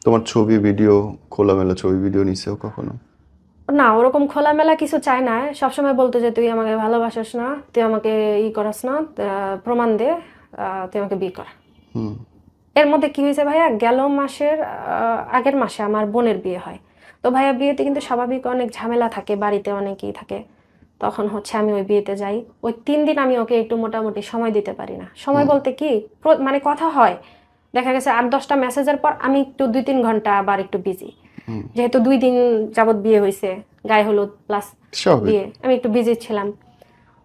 তোমার ছবি ভিডিও, খোলামেলা ছবি ভিডিও নিছেও কখনো? না, ওরকম খোলামেলা কিছু চাই না, সবসময় বলতো যে তুই আমাকে ভালোবাসিস না, তুই আমাকে করাস না, প্রমাণ দে, তুই আমাকে বিয়ে কর। এর মধ্যে কি হয়েছে ভাইয়া, গেল মাসের আগের মাসে আমার বোনের বিয়ে হয়। তো ভাইয়া বিয়েতে কিন্তু স্বাভাবিক অনেক ঝামেলা থাকে, বাড়িতে অনেকেই থাকে। তখন হচ্ছে আমি ওই বিয়েতে যাই, ওই 3 দিন আমি ওকে একটু মোটামুটি সময় দিতে পারি না। সময় বলতে কি, মানে কথা হয়, দেখা গেছে 8-10টা মেসেজের পর আমি একটু 2-3 ঘন্টা আবার একটু বিজি, যেহেতু 2 দিন যাবত বিয়ে হয়েছে, গায়ে হলুদ প্লাস বিয়ে, আমি একটু বিজি ছিলাম।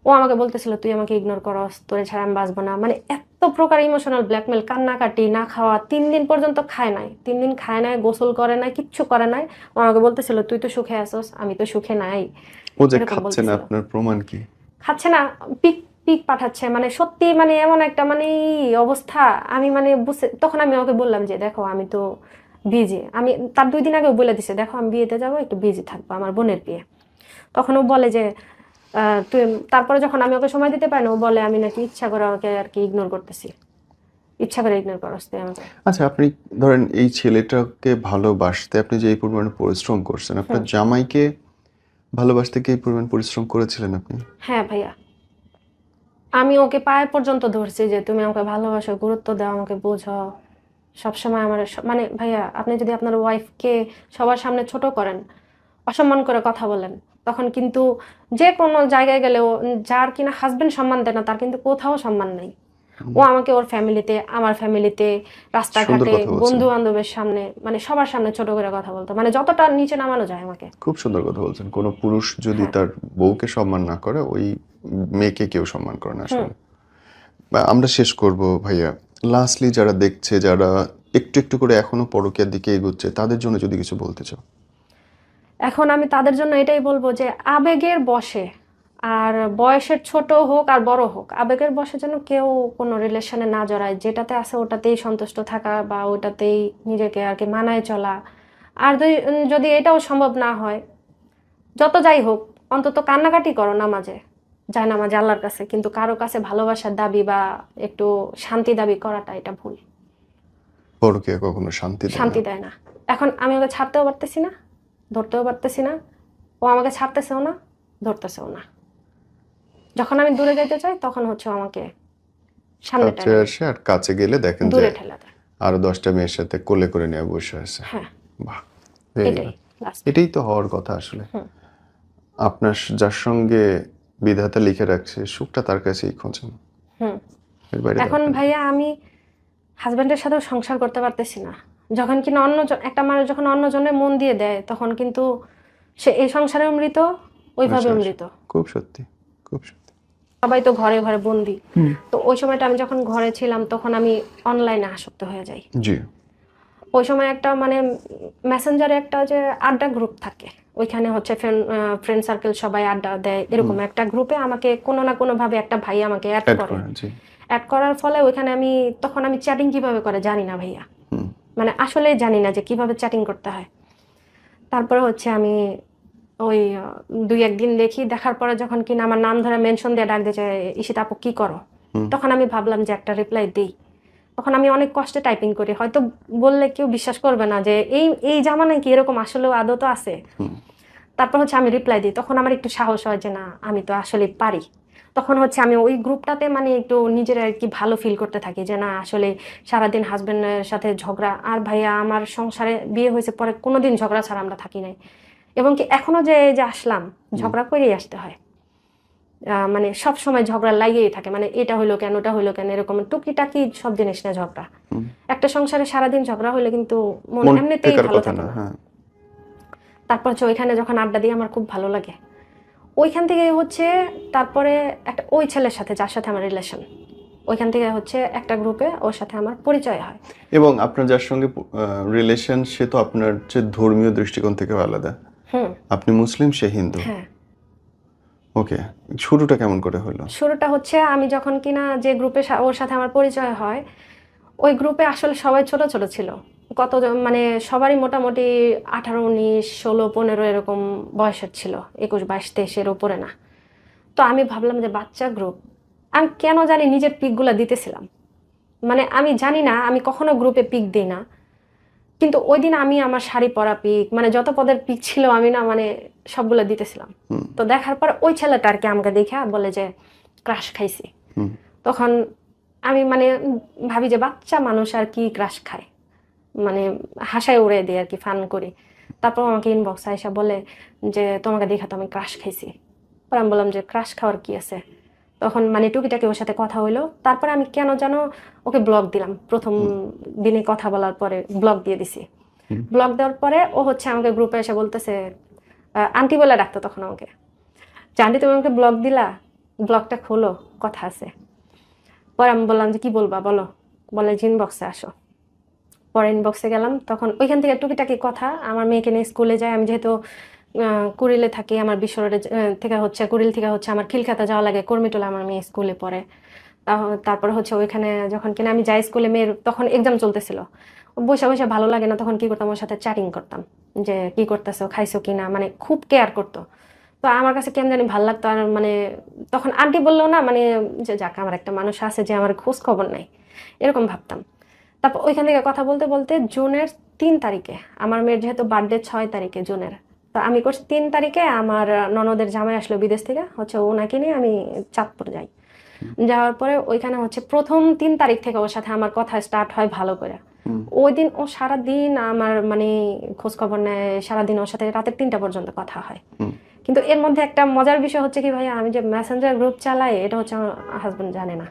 ও আমাকে বলতেছিল তুই আমাকে ইগনোর করস, তোরে ছাড়া আমি বাঁচবো না, মানে এত প্রকার ইমোশনাল ব্ল্যাকমেল, কান্নাকাটি, না খাওয়া, 3 দিন পর্যন্ত খায় নাই, 3 দিন খায় নাই, গোসল করে নাই, কিচ্ছু করে নাই। ও আমাকে বলতেছিল তুই তো সুখে আসস, আমি তো সুখে নাই। ও যে খাচ্ছে না, আপনার প্রমাণ কি? খাচ্ছে না, পিক পিক পাঠাচ্ছে, মানে সত্যি, মানে এমন একটা মানে অবস্থা, আমি মানে বুঝতে, তখন আমি ওকে বললাম যে দেখো আমি তো বিজি, আমি তার 2 দিন আগেও বলে দিছে দেখো আমি বিয়েতে যাবো, একটু বিজি থাকবো, আমার বোনের বিয়ে। তখন ও বলে যে তুই, তারপরে যখন আমি ওকে সময় দিতে পারি না, ও বলে আমি নাকি ইচ্ছা করে ওকে আর কি ইগনোর করতেছি, ইচ্ছা করে ইগনোর করস তুই আমাকে। আচ্ছা, আপনি ধরেন এই ছেলেটাকে ভালোবাসতে আপনি যে এই পরিমাণে পরিশ্রম করছেন, আপনার জামাইকে ভালোবাসতে কি এই পরিমাণ পরিশ্রম করেছিলেন আপনি? হ্যাঁ ভাইয়া, আমি ওকে পায়ে পর্যন্ত ধরছি যে তুমি আমাকে ভালোবাসো, গুরুত্ব দাও, আমাকে বোঝো, সবসময় আমার মানে ভাইয়া, আপনি যদি আপনার ওয়াইফকে সবার সামনে ছোট করেন, অসম্মান করে কথা বলেন, তখন কিন্তু যে কোনো জায়গায় গেলেও যার কিনা হাজবেন্ড সম্মান দেয় না, তার কিন্তু কোথাও সম্মান নেই। ও আমাকে ওর ফ্যামিলিতে, আমার ফ্যামিলিতে, রাস্তাঘাটে, বন্ধু বান্ধবের সামনে, মানে সবার সামনে ছোট করে কথা বলতো, মানে যতটা নিচে নামানো যায় আমাকে। খুব সুন্দর কথা বলছেন। কোনো পুরুষ যদি তার বউকে সম্মান না করে, ওই মেয়েকে কেউ সম্মান করে না আসলে। আমরা শেষ করব ভাইয়া, লাস্টলি যারা দেখছে, যারা একটু একটু করে এখনো পরকীয়ার দিকে এগোচ্ছে, তাদের জন্য যদি কিছু বলতে চাও? এখন আমি তাদের জন্য এটাই বলবো যে আবেগের বশে, আর বয়সের ছোট হোক আর বড় হোক, আবেগের বশে যেন কেউ কোনো রিলেশনে না জড়ায়, যেটাতে আছে ওটাতেই সন্তুষ্ট থাকা বা ওটাতেই নিজেকে আর কি মানায় চলা। আর যদি এটাও সম্ভব না হয়, যত যাই হোক, অন্তত কান্নাকাটি করো নামাজে, যায় নামাজে আল্লাহর কাছে, কিন্তু কারো কাছে ভালোবাসার দাবি বা একটু শান্তি দাবি করাটা এটা ভুল। পরকীয়া কখনো শান্তি দেয় না। এখন আমি ওকে ছাড়তেও পারতেছি না, ধরতেও পারতেছি না, ও আমাকে ছাড়তেছেও না, ধরতেছেও না। যখন আমি দূরে যেতে চাই তখন হচ্ছে আমাকে সামনে কাছে আসে, আর কাছে গেলে দেখেন যে দূরে ঠেলা দেয়। আরো 10টা মেয়ের সাথে কোলে করে নিয়ে বসে আছে। হ্যাঁ, বাহ, এটাই তো হওয়ার কথা আসলে। আপনার যার সঙ্গে বিধাতা লিখে রাখছে, সুখটা তার কাছেই খোঁজেন। এখন ভাইয়া আমি হাজবেন্ডের সাথেও সংসার করতে পারতেছি না, যখন কিনা একটা মানুষ যখন অন্যজনের মন দিয়ে দেয়, তখন কিন্তু সে এই সংসারে মৃত, ওইভাবে মৃত। খুব সত্যি, খুব সত্যি। সবাই তো ঘরে ঘরে বন্দি। তো ওই সময়টা আমি যখন ঘরে ছিলাম, তখন আমি অনলাইনে আসক্ত হয়ে যাই। জি। ওই সময় একটা মানে মেসেঞ্জারে একটা যে আড্ডা গ্রুপ থাকে, ওইখানে হচ্ছে ফ্রেন্ড সার্কেল সবাই আড্ডা দেয়, এরকম একটা গ্রুপে আমাকে কোনো না কোনো ভাবে একটা ভাই আমাকে অ্যাড করে। অ্যাড করার ফলে ওইখানে তখন আমি চ্যাটিং কিভাবে করে জানি না ভাইয়া, মানে আসলেই জানি না যে কিভাবে চ্যাটিং করতে হয়। তারপরে হচ্ছে আমি ওই 2-1 দিন দেখার পরে যখন কিনা আমার নাম ধরে মেনশন দিয়ে ডাক দিয়েছে, ঈশিতা আপু কি করো, তখন আমি ভাবলাম যে একটা রিপ্লাই দিই। তখন আমি অনেক কষ্টে টাইপিং করি, হয়তো বললে কেউ বিশ্বাস করবে না যে এই জামানায় কি এরকম আসলেও আদত আছে। তারপর হচ্ছে আমি রিপ্লাই দিই, তখন আমার একটু সাহস হয় যে না, আমি তো আসলে পারি। তখন হচ্ছে আমি ওই গ্রুপটাতে মানে একটু নিজের আর কি ভালো ফিল করতে থাকি যে না আসলে সারাদিন হাজবেন্ডের সাথে ঝগড়া। আর ভাইয়া আমার সংসারে বিয়ে হয়েছে পরে কোনোদিন ঝগড়া ছাড়া আমরা থাকি নাই, এবং কি এখনো যে যে আসলাম ঝগড়া করেই আসতে হয়। মানে সব সময় ঝগড়া লাগিয়েই থাকে, মানে এটা হইলো কেন ওটা হইলো কেন এরকম টুকিটাকি সব জিনিস না ঝগড়া। একটা সংসারে সারাদিন ঝগড়া হইলে কিন্তু মন মন এমনিতেই টেকার ভালো কথা থাকে না। না। হ্যাঁ, তারপর হচ্ছে ওইখানে যখন আড্ডা দিই আমার খুব ভালো লাগে। ওইখান থেকে হচ্ছে তারপরে একটা ওই ছেলের সাথে যার সাথে আমার রিলেশন, ওইখান থেকে হচ্ছে একটা গ্রুপে ওর সাথে আমার পরিচয় হয়। এবং আপনার যার সঙ্গে রিলেশন সে তো আপনার যে ধর্মীয় দৃষ্টিকোণ থেকেও আলাদা। হুম। আপনি মুসলিম, সে হিন্দু। হ্যাঁ। ওকে, শুরুটা কেমন করে হলো? শুরুটা হচ্ছে আমি যখন কিনা যে গ্রুপে ওর সাথে আমার পরিচয় হয়, ওই গ্রুপে আসলে সবাই ছোট ছোট ছিল। মানে সবারই মোটামুটি 18, 19, 16, 15 এরকম বয়সের ছিল, 21, 22, 23 এর উপরে না। তো আমি ভাবলাম যে বাচ্চা গ্রুপ, আমি কেন জানি নিজের পিকগুলো দিতেছিলাম। মানে আমি জানি না, আমি কখনো গ্রুপে পিক দিই না, কিন্তু ওই দিন আমি আমার শাড়ি পরা পিক মানে যত পদের পিক ছিল আমি না মানে সবগুলো দিতেছিলাম। তো দেখার পর ওই ছেলেটা আর কি আমাকে দেখে বলে যে ক্রাশ খাইছি। তখন আমি মানে ভাবি যে বাচ্চা মানুষ আর কি ক্রাশ খায়, মানে হাসায় উড়ে দিই আর কি, ফান করি। তারপর আমাকে ইনবক্স আইসা বলে যে তোমাকে দেখা তো আমি ক্রাশ খাইছি। পর আমি বললাম যে ক্রাশ খাওয়ার কি আছে। তখন মানে টুকিটাকি ওর সাথে কথা হইলো, তারপরে আমি কেন যেন ওকে ব্লক দিলাম। প্রথম দিনে কথা বলার পরে ব্লক দিয়ে দিছি। ব্লক দেওয়ার পরে ও হচ্ছে আমাকে গ্রুপে এসে বলতেছে, আন্টি বলে ডাকতো তখন আমাকে, যে আন্টি তুমি আমাকে ব্লক দিলা, ব্লকটা খোলো, কথা আছে। পরে আমি বললাম যে কি বলবা বলো, বলে যে ইনবক্সে আসো। পরে ইনবক্সে গেলাম, তখন ওইখান থেকে টুকিটাকি কথা, আমার মেয়েকে নিয়ে স্কুলে যায়। আমি যেহেতু কুড়িলে থাকি, আমার বিশ্ব রোডে থেকে হচ্ছে কুড়িল থেকে হচ্ছে আমার খিলখাতা যাওয়া লাগে, কর্মীটোলা আমার মেয়ে স্কুলে পড়ে। তারপরে হচ্ছে ওইখানে যখন কিনা আমি যাই স্কুলে, মেয়ের তখন এক্সাম চলতেছিল, বসে বসে ভালো লাগে না, তখন কি করতাম ওর সাথে চ্যাটিং করতাম যে কি করতেছো, খাইছো কিনা, মানে খুব কেয়ার করতো। তো আমার কাছে কেমন জানি ভালো লাগতো। আর মানে তখন আন্টি বললো না, মানে যে যাক আমার একটা মানুষ আছে যে আমার খোঁজ খবর নাই, এরকম ভাবতাম। তারপর ওইখান থেকে কথা বলতে বলতে জুনের 3 তারিখে, আমার মেয়ের যেহেতু বার্থডে 6 তারিখে জুনের, তো আমি করছি 3 তারিখে আমার ননদের জামাই আসলো বিদেশ থেকে, হচ্ছে ওনাকে নিয়ে আমি চাঁদপুর যাই। যাওয়ার পরে ওইখানে হচ্ছে প্রথম 3 তারিখ থেকে ওর সাথে আমার কথা স্টার্ট হয় ভালো করে। ওই দিন ও সারাদিন আমার মানে খোঁজ খবর নেয়, সারাদিন ওর সাথে রাতের 3টা পর্যন্ত কথা হয়। কিন্তু এর মধ্যে একটা মজার বিষয় হচ্ছে কি ভাইয়া, আমি যে মেসেঞ্জার গ্রুপ চালাই এটা হচ্ছে আমার হাজবেন্ড জানে না।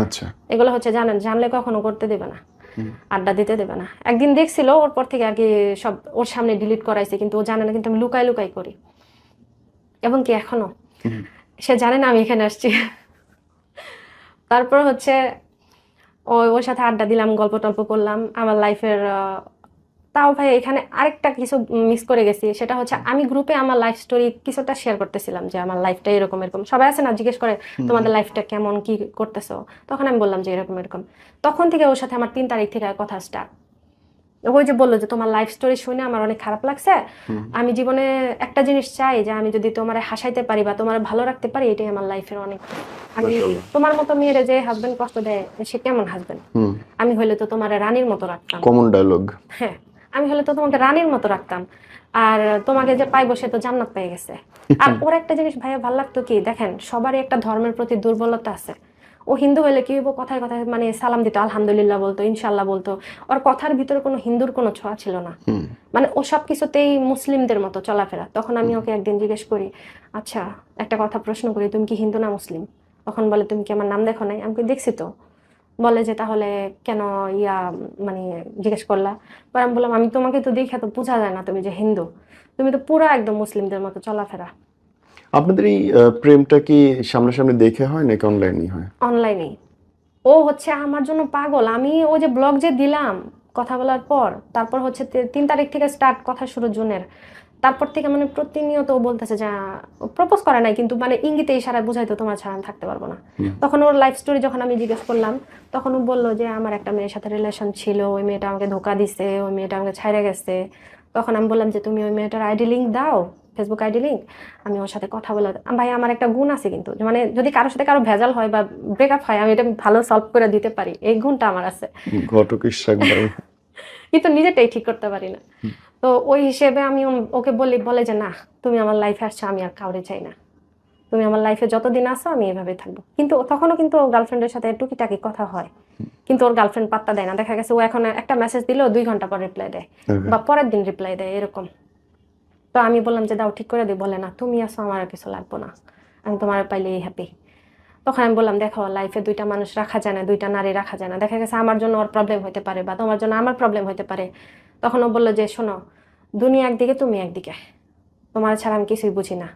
আচ্ছা। এগুলো হচ্ছে জানলে কখনো করতে দেবে না, আড্ডা দিতে দেবে না। একদিন দেখছিল, ওর পর থেকে আর কি সব ওর সামনে ডিলিট করাইছে, কিন্তু ও জানে না, কিন্তু আমি লুকাই লুকাই করি। এবং কি এখনো সে জানে না আমি এখানে আসছি। তারপর হচ্ছে ওর সাথে আড্ডা দিলাম, গল্প টল্প করলাম আমার লাইফের। তাও ভাই এখানে আরেকটা কিছু মিস করে গেছি, সেটা হচ্ছে আমি গ্রুপে আমার লাইফ স্টোরি কিছুটা শেয়ার করতেছিলাম যে আমার লাইফটা এরকম এরকম, সবাই আছে না জিজ্ঞেস করে তোমাদের লাইফটা কেমন, কি করতেছো, তখন আমি বললাম যে এরকম এরকম। তখন থেকে ওর সাথে আমার 3 তারিখ থেকে কথা স্টার্ট। ওই যে বললো যে তোমার লাইফ স্টোরি শুনে আমার অনেক খারাপ লাগছে, আমি জীবনে একটা জিনিস চাই যে আমি যদি তোমার হাসাইতে পারি বা তোমার ভালো রাখতে পারি, এটাই আমার লাইফের অনেক। আমি তোমার মতো মেয়েরে যে হাজবেন্ড কষ্ট দেয় সে কেমন হাজবেন্ড, আমি হলে তো তোমার রানীর মতো রাখতাম। Common dialogue. হ্যাঁ, আমি হলে তো তোমাকে রানীর মতো রাখতাম, আর তোমাকে যে পাইবো সে তো জান্নাত পেয়ে গেছে। আর ওর একটা জিনিস ভাইয়া ভালো লাগতো কি, দেখেন সবারই একটা ধর্মের প্রতি দুর্বলতা আছে। ও হিন্দু হলে কি হইব, কথায় কথায় মানে সালাম দিত, আলহামদুলিল্লাহ বলতো, ইনশাল্লাহ বলতো। ওর কথার ভিতরে কোনো হিন্দুর কোনো ছোঁয়া ছিল না, মানে ও সবকিছুতেই মুসলিমদের মতো চলাফেরা। তখন আমি ওকে একদিন জিজ্ঞেস করি, আচ্ছা একটা কথা প্রশ্ন করি, তুমি কি হিন্দু না মুসলিম? তখন বলে তুমি কি আমার নাম দেখো নাই? আমি দেখছি তো। বলে যে তাহলে কেন মানে জিজ্ঞেস করলা? পরে আমি বললাম আমি তোমাকে তো দেখে তো বোঝা যায় না তুমি যে হিন্দু, তুমি তো পুরো একদম মুসলিমদের মতো চলাফেরা। আপনাদের এই প্রেমটা কি সামনাসামনি দেখে হয় নাকি অনলাইনে হয়? অনলাইনেই। ও হচ্ছে আমার জন্য পাগল। আমি ওই যে ব্লগ যে দিলাম কথা বলার পর, তারপর হচ্ছে 3 তারিখ থেকে স্টার্ট কথা শুরু জুনের, তারপর থেকে মানে প্রতিনিয়ত ও বলতেছে যে প্রপোজ করে নাই, কিন্তু মানে ইঙ্গিতে ইশারায় বুঝাইতো তোমার ছাড়া আমি থাকতে পারবো না। তখন ওর লাইফ স্টোরি যখন আমি জিজ্ঞেস করলাম, তখন ও বললো যে আমার একটা মেয়ের সাথে রিলেশন ছিল, ওই মেয়েটা আমাকে ধোকা দিছে, ওই মেয়েটা আমাকে ছাইড়ে গেছে। তখন আমি বললাম যে তুমি ওই মেয়েটার আইডি লিঙ্ক দাও, ফেসবুক আইডি লিঙ্ক, আমি ওর সাথে কথা বলে। ভাই আমার একটা গুণ আছে কিন্তু, মানে যদি কারোর সাথে কারো ভেজাল হয় বা ব্রেকআপ হয়, আমি এটা ভালো সলভ করে দিতে পারি, এই গুণটা আমার আছে। ঘটক ইশাক ভাই। কিন্তু নিজেটাই ঠিক করতে পারি না। তো ওই হিসেবে আমি ওকে বলে যে না তুমি আমার লাইফে আসছো, আমি আর কাউরে চাই না, তুমি আমার লাইফে যতদিন আসো আমি এভাবে থাকবো। কিন্তু তখনও কিন্তু গার্লফ্রেন্ডের সাথে টুকিটাকি কথা হয়, কিন্তু ওর গার্লফ্রেন্ড পাত্তা দেয় না। দেখা গেছে ও এখন একটা মেসেজ দিলেও 2 ঘন্টা পর রিপ্লাই দেয় Okay. বা পরের দিন রিপ্লাই দেয় এরকম। তো আমি বললাম যে দাও ঠিক করে দিই, বলে না তুমি আসো আমার আর কিছু লাগবো না, আমি তোমার পাইলেই হ্যাপি। তখন আমি বললাম দেখো লাইফে 2টা মানুষ রাখা যায় না, 2টা নারী রাখা যায় না। দেখা গেছে আমার জন্য ওর প্রবলেম হতে পারে বা তোমার জন্য আমার প্রবলেম হতে পারে। তখন ও বললো যে শোনো, দুনিয়া একদিকে তুমি একদিকে, তোমার ছাড়া আমি কিছুই বুঝি না,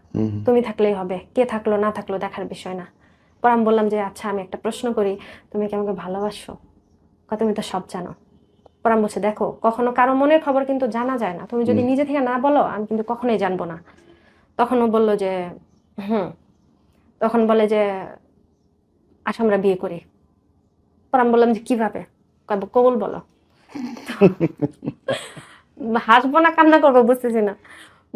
তুমি থাকলেই হবে, কে থাকলো না থাকলো দেখার বিষয় না। পর আমি বললাম যে আচ্ছা আমি একটা প্রশ্ন করি, তুমি কি আমাকে ভালোবাসো? তুমি তো সব জানো। পর আমি বলছি দেখো কখনো কারো মনের খবর কিন্তু জানা যায় না, তুমি যদি নিজে থেকে না বলো আমি কিন্তু কখনোই জানবো না। তখন ও বললো যে হুম। তখন বলে যে আচ্ছা আমরা বিয়ে করি। পর আমি বললাম যে কিভাবে? কবুল বলো। হাসবো না কান্না করবো বুঝতেছি না।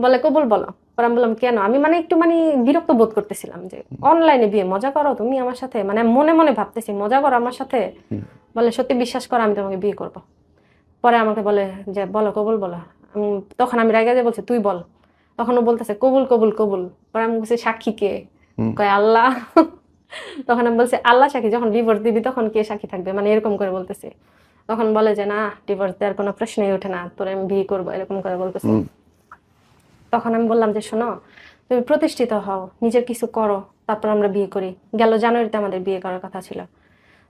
বলে কবুল বলো। পর আমি বললাম কেন? আমি মানে একটু বিরক্ত বোধ করতেছিলাম যে অনলাইনে বিয়ে, মজা করো তুমি আমার সাথে, মানে মনে মনে ভাবতেছি মজা করো আমার সাথে। বলে সত্যি বিশ্বাস করো আমি তোমাকে বিয়ে করব। পরে আমাকে বলে যে বলো কবুল বলো। তখন আমি রাগে যে বলছি তুই বল। তখন ও বলতেছে কবুল কবুল কবুল। পরে আমি বলছি সাক্ষী কে? কয় আল্লাহ। তখন আমি বলছি আল্লাহ সাক্ষী, যখন ডিভোর্স দিবি তখন কে সাক্ষী থাকবে, মানে এরকম করে বলতেছে। তখন বলে যে না ডিভোর্স দেওয়ার কোনো প্রশ্নই ওঠে না, তোরে আমি বিয়ে করবো, এরকম করে বলতেছে। তখন আমি বললাম যে শোনো, তুমি প্রতিষ্ঠিত হও, নিজের কিছু করো, তারপর আমরা বিয়ে করি। গেল জানুয়ারিতে আমাদের বিয়ে করার কথা ছিল।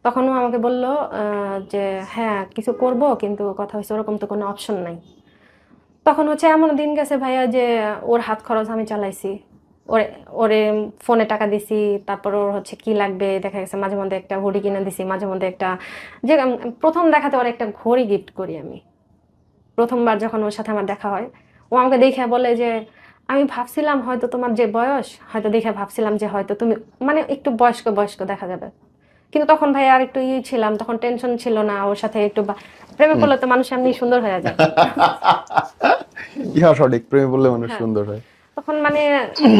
তখন ও আমাকে বলল যে হ্যাঁ কিছু করব, কিন্তু কথা হচ্ছে ওরকম তো কোনো অপশন নাই। তখন হচ্ছে এমন দিন গেছে ভাইয়া যে ওর হাত খরচ আমি চালাইছি, ওরে ওরে ফোনে টাকা দিছি, তারপর ওর হচ্ছে কি লাগবে দেখা গেছে মাঝে মধ্যে একটা ঘড়ি কিনে দিছি, মাঝে মধ্যে একটা যে প্রথম দেখাতে ওর একটা ঘড়ি গিফট করি আমি। প্রথমবার যখন ওর সাথে আমার দেখা হয়, ও আমাকে দেখে বলে যে আমি ভাবছিলাম হয়তো তোমার যে বয়স, হয়তো দেখে ভাবছিলাম যে হয়তো তুমি মানে একটু বয়স্ক বয়স্ক দেখা যাবে। কিন্তু তখন ভাই আর একটু ছিলাম, তখন টেনশন ছিল না ওর সাথে একটু প্রেমে পড়লে তো মানুষ এমনি সুন্দর হয়ে যায়। ইহা সঠিক, প্রেমে বললে মানুষ হ্যাঁ, সুন্দর হয়। তখন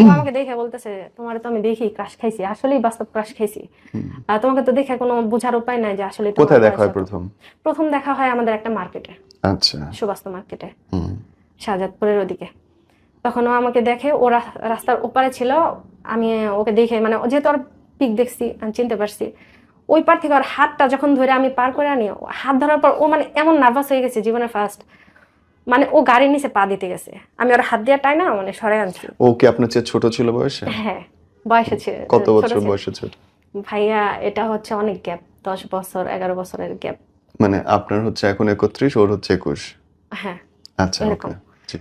ও আমাকে দেখে বলতেছে তোমার তো আমি দেখি ক্রাশ খাইছি, আসলেই বাস্তব ক্রাশ খাইছি। তোমাকে তো দেখে কোনো বোঝার উপায় নাই যে আসলে তোমার কোথায় দেখা বয়স হয় কত। প্রথম? প্রথম দেখা হয় আমাদের একটা মার্কেটে, আচ্ছা। সুবাস্ত মার্কেটে, শাহজাদপুরের ওদিকে। তখন ও আমাকে দেখে, ও রাস্তার ওপারে ছিল, আমি ওকে দেখে মানে যেহেতু ওর পিক দেখছি আমি চিনতে পারছি। ওই পার থেকে ওর হাতটা যখন ধরে আমি পার করে আনি, হাত ধরার পর ও মানে এমন নার্ভাস হয়ে গেছে জীবনের ফার্স্ট, মানে ও গাড়ির নিচে পা দিতে গেছে, আমি ওর হাত দিয়ে টাই না মানে সরে আনছি। ও কি আপনার চেয়ে ছোট ছিল বয়সে? হ্যাঁ বয়সে কত ছোট বছর ছিল। বয়সে ছোট? ভাইয়া এটা হচ্ছে অনেক গ্যাপ, 10 বছর 11 বছরের গ্যাপ। মানে আপনার হচ্ছে এখন 31, ওর হচ্ছে 21? হ্যাঁ আচ্ছা, এরকম। ওকে। জি।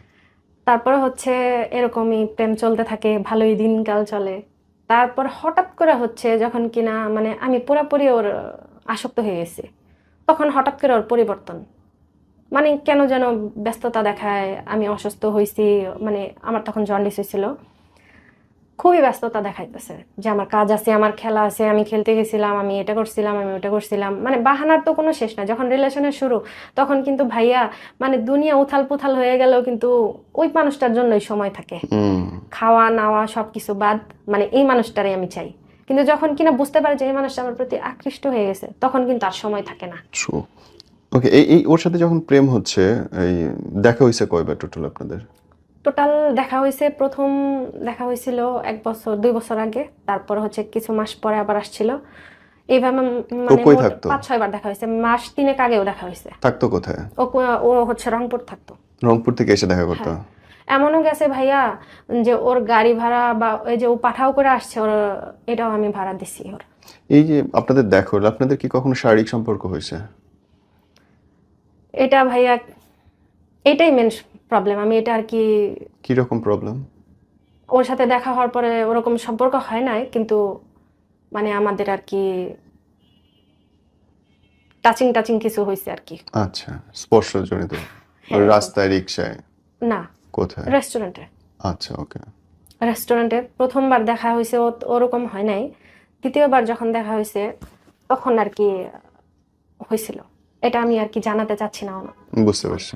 তারপরে হচ্ছে এরকমই প্রেম চলতে থাকে, ভালোই দিনকাল চলে। তারপর হঠাৎ করে হচ্ছে যখন কিনা মানে আমি পুরোপুরি ওর আসক্ত হয়ে গেছি, তখন হঠাৎ করে ওর পরিবর্তন, মানে কেন যেন ব্যস্ততা দেখায়, আমি অসুস্থ হয়েছি, মানে আমার তখন জন্ডিস হয়েছিল, খুবই ব্যস্ততা দেখাইতেছে যে আমার কাজ আছে, আমার খেলা আছে, আমি খেলতে গেছিলাম, আমি এটা করছিলাম, আমি ওটা করছিলাম, মানে বাহানার তো কোনো শেষ নাই। যখন রিলেশনের শুরু তখন কিন্তু ভাইয়া মানে দুনিয়া উথাল পুথাল হয়ে গেল, কিন্তু ওই মানুষটার জন্যই সময় থাকে, খাওয়া নাওয়া সবকিছু বাদ, মানে এই মানুষটারই আমি চাই। কিন্তু যখন কিনা বুঝতে পারে যে এই মানুষটা আমার প্রতি আকৃষ্ট হয়ে গেছে, তখন কিন্তু আর সময় থাকে না। ওকে, এই এই ওর সাথে যখন প্রেম হচ্ছে, এই দেখা হয়েছে কয়বার টোটাল আপনাদের? টোটাল দেখা হয়েছে, প্রথম দেখা হয়েছিল 1 বছর 2 বছর আগে, তারপর হচ্ছে কিছু মাস পরে আবার আসছিল, এইভাবে ও মানে কই মোট থাকতো? 5-6 বার দেখা হয়েছে, মাস 3 আগেও দেখা হয়েছে। থাকতো কোথায়? ও হচ্ছে রংপুর থাকতো। রংপুর থেকে এসে দেখা করতো? হ্যাঁ, এমনও গেছে ভাইয়া যে ওর গাড়ি ভাড়া বা ওই যে ও পাঠাও করে আসছে ওর, এটাও আমি ভাড়া দিছি ওর। এই যে আপনাদের দেখা হলো, আপনাদের কি কখনো শারীরিক সম্পর্ক হয়েছে? এটা ভাইয়া এটাই মেন প্রবলেম, আমি এটা আর কি, কি রকম প্রবলেম? ওর সাথে দেখা হওয়ার পরে ওরকম সম্পর্ক হয় নাই, কিন্তু মানে আমাদের আর কি টাচিং টাচিং কিছু হয়েছে আর কি। আচ্ছা, স্পর্শজনিত। হ্যাঁ, রাস্তায়, রিক্সায়? না কোথায়? রেস্টুরেন্টে। আচ্ছা, ওকে। রেস্টুরেন্টে প্রথমবার দেখা হয়েছে ওরকম হয় নাই, দ্বিতীয়বার যখন দেখা হয়েছে তখন আর কি হয়েছিল। এটা আমি আর কি জানাতে চাচ্ছি না বুঝতে পারছি।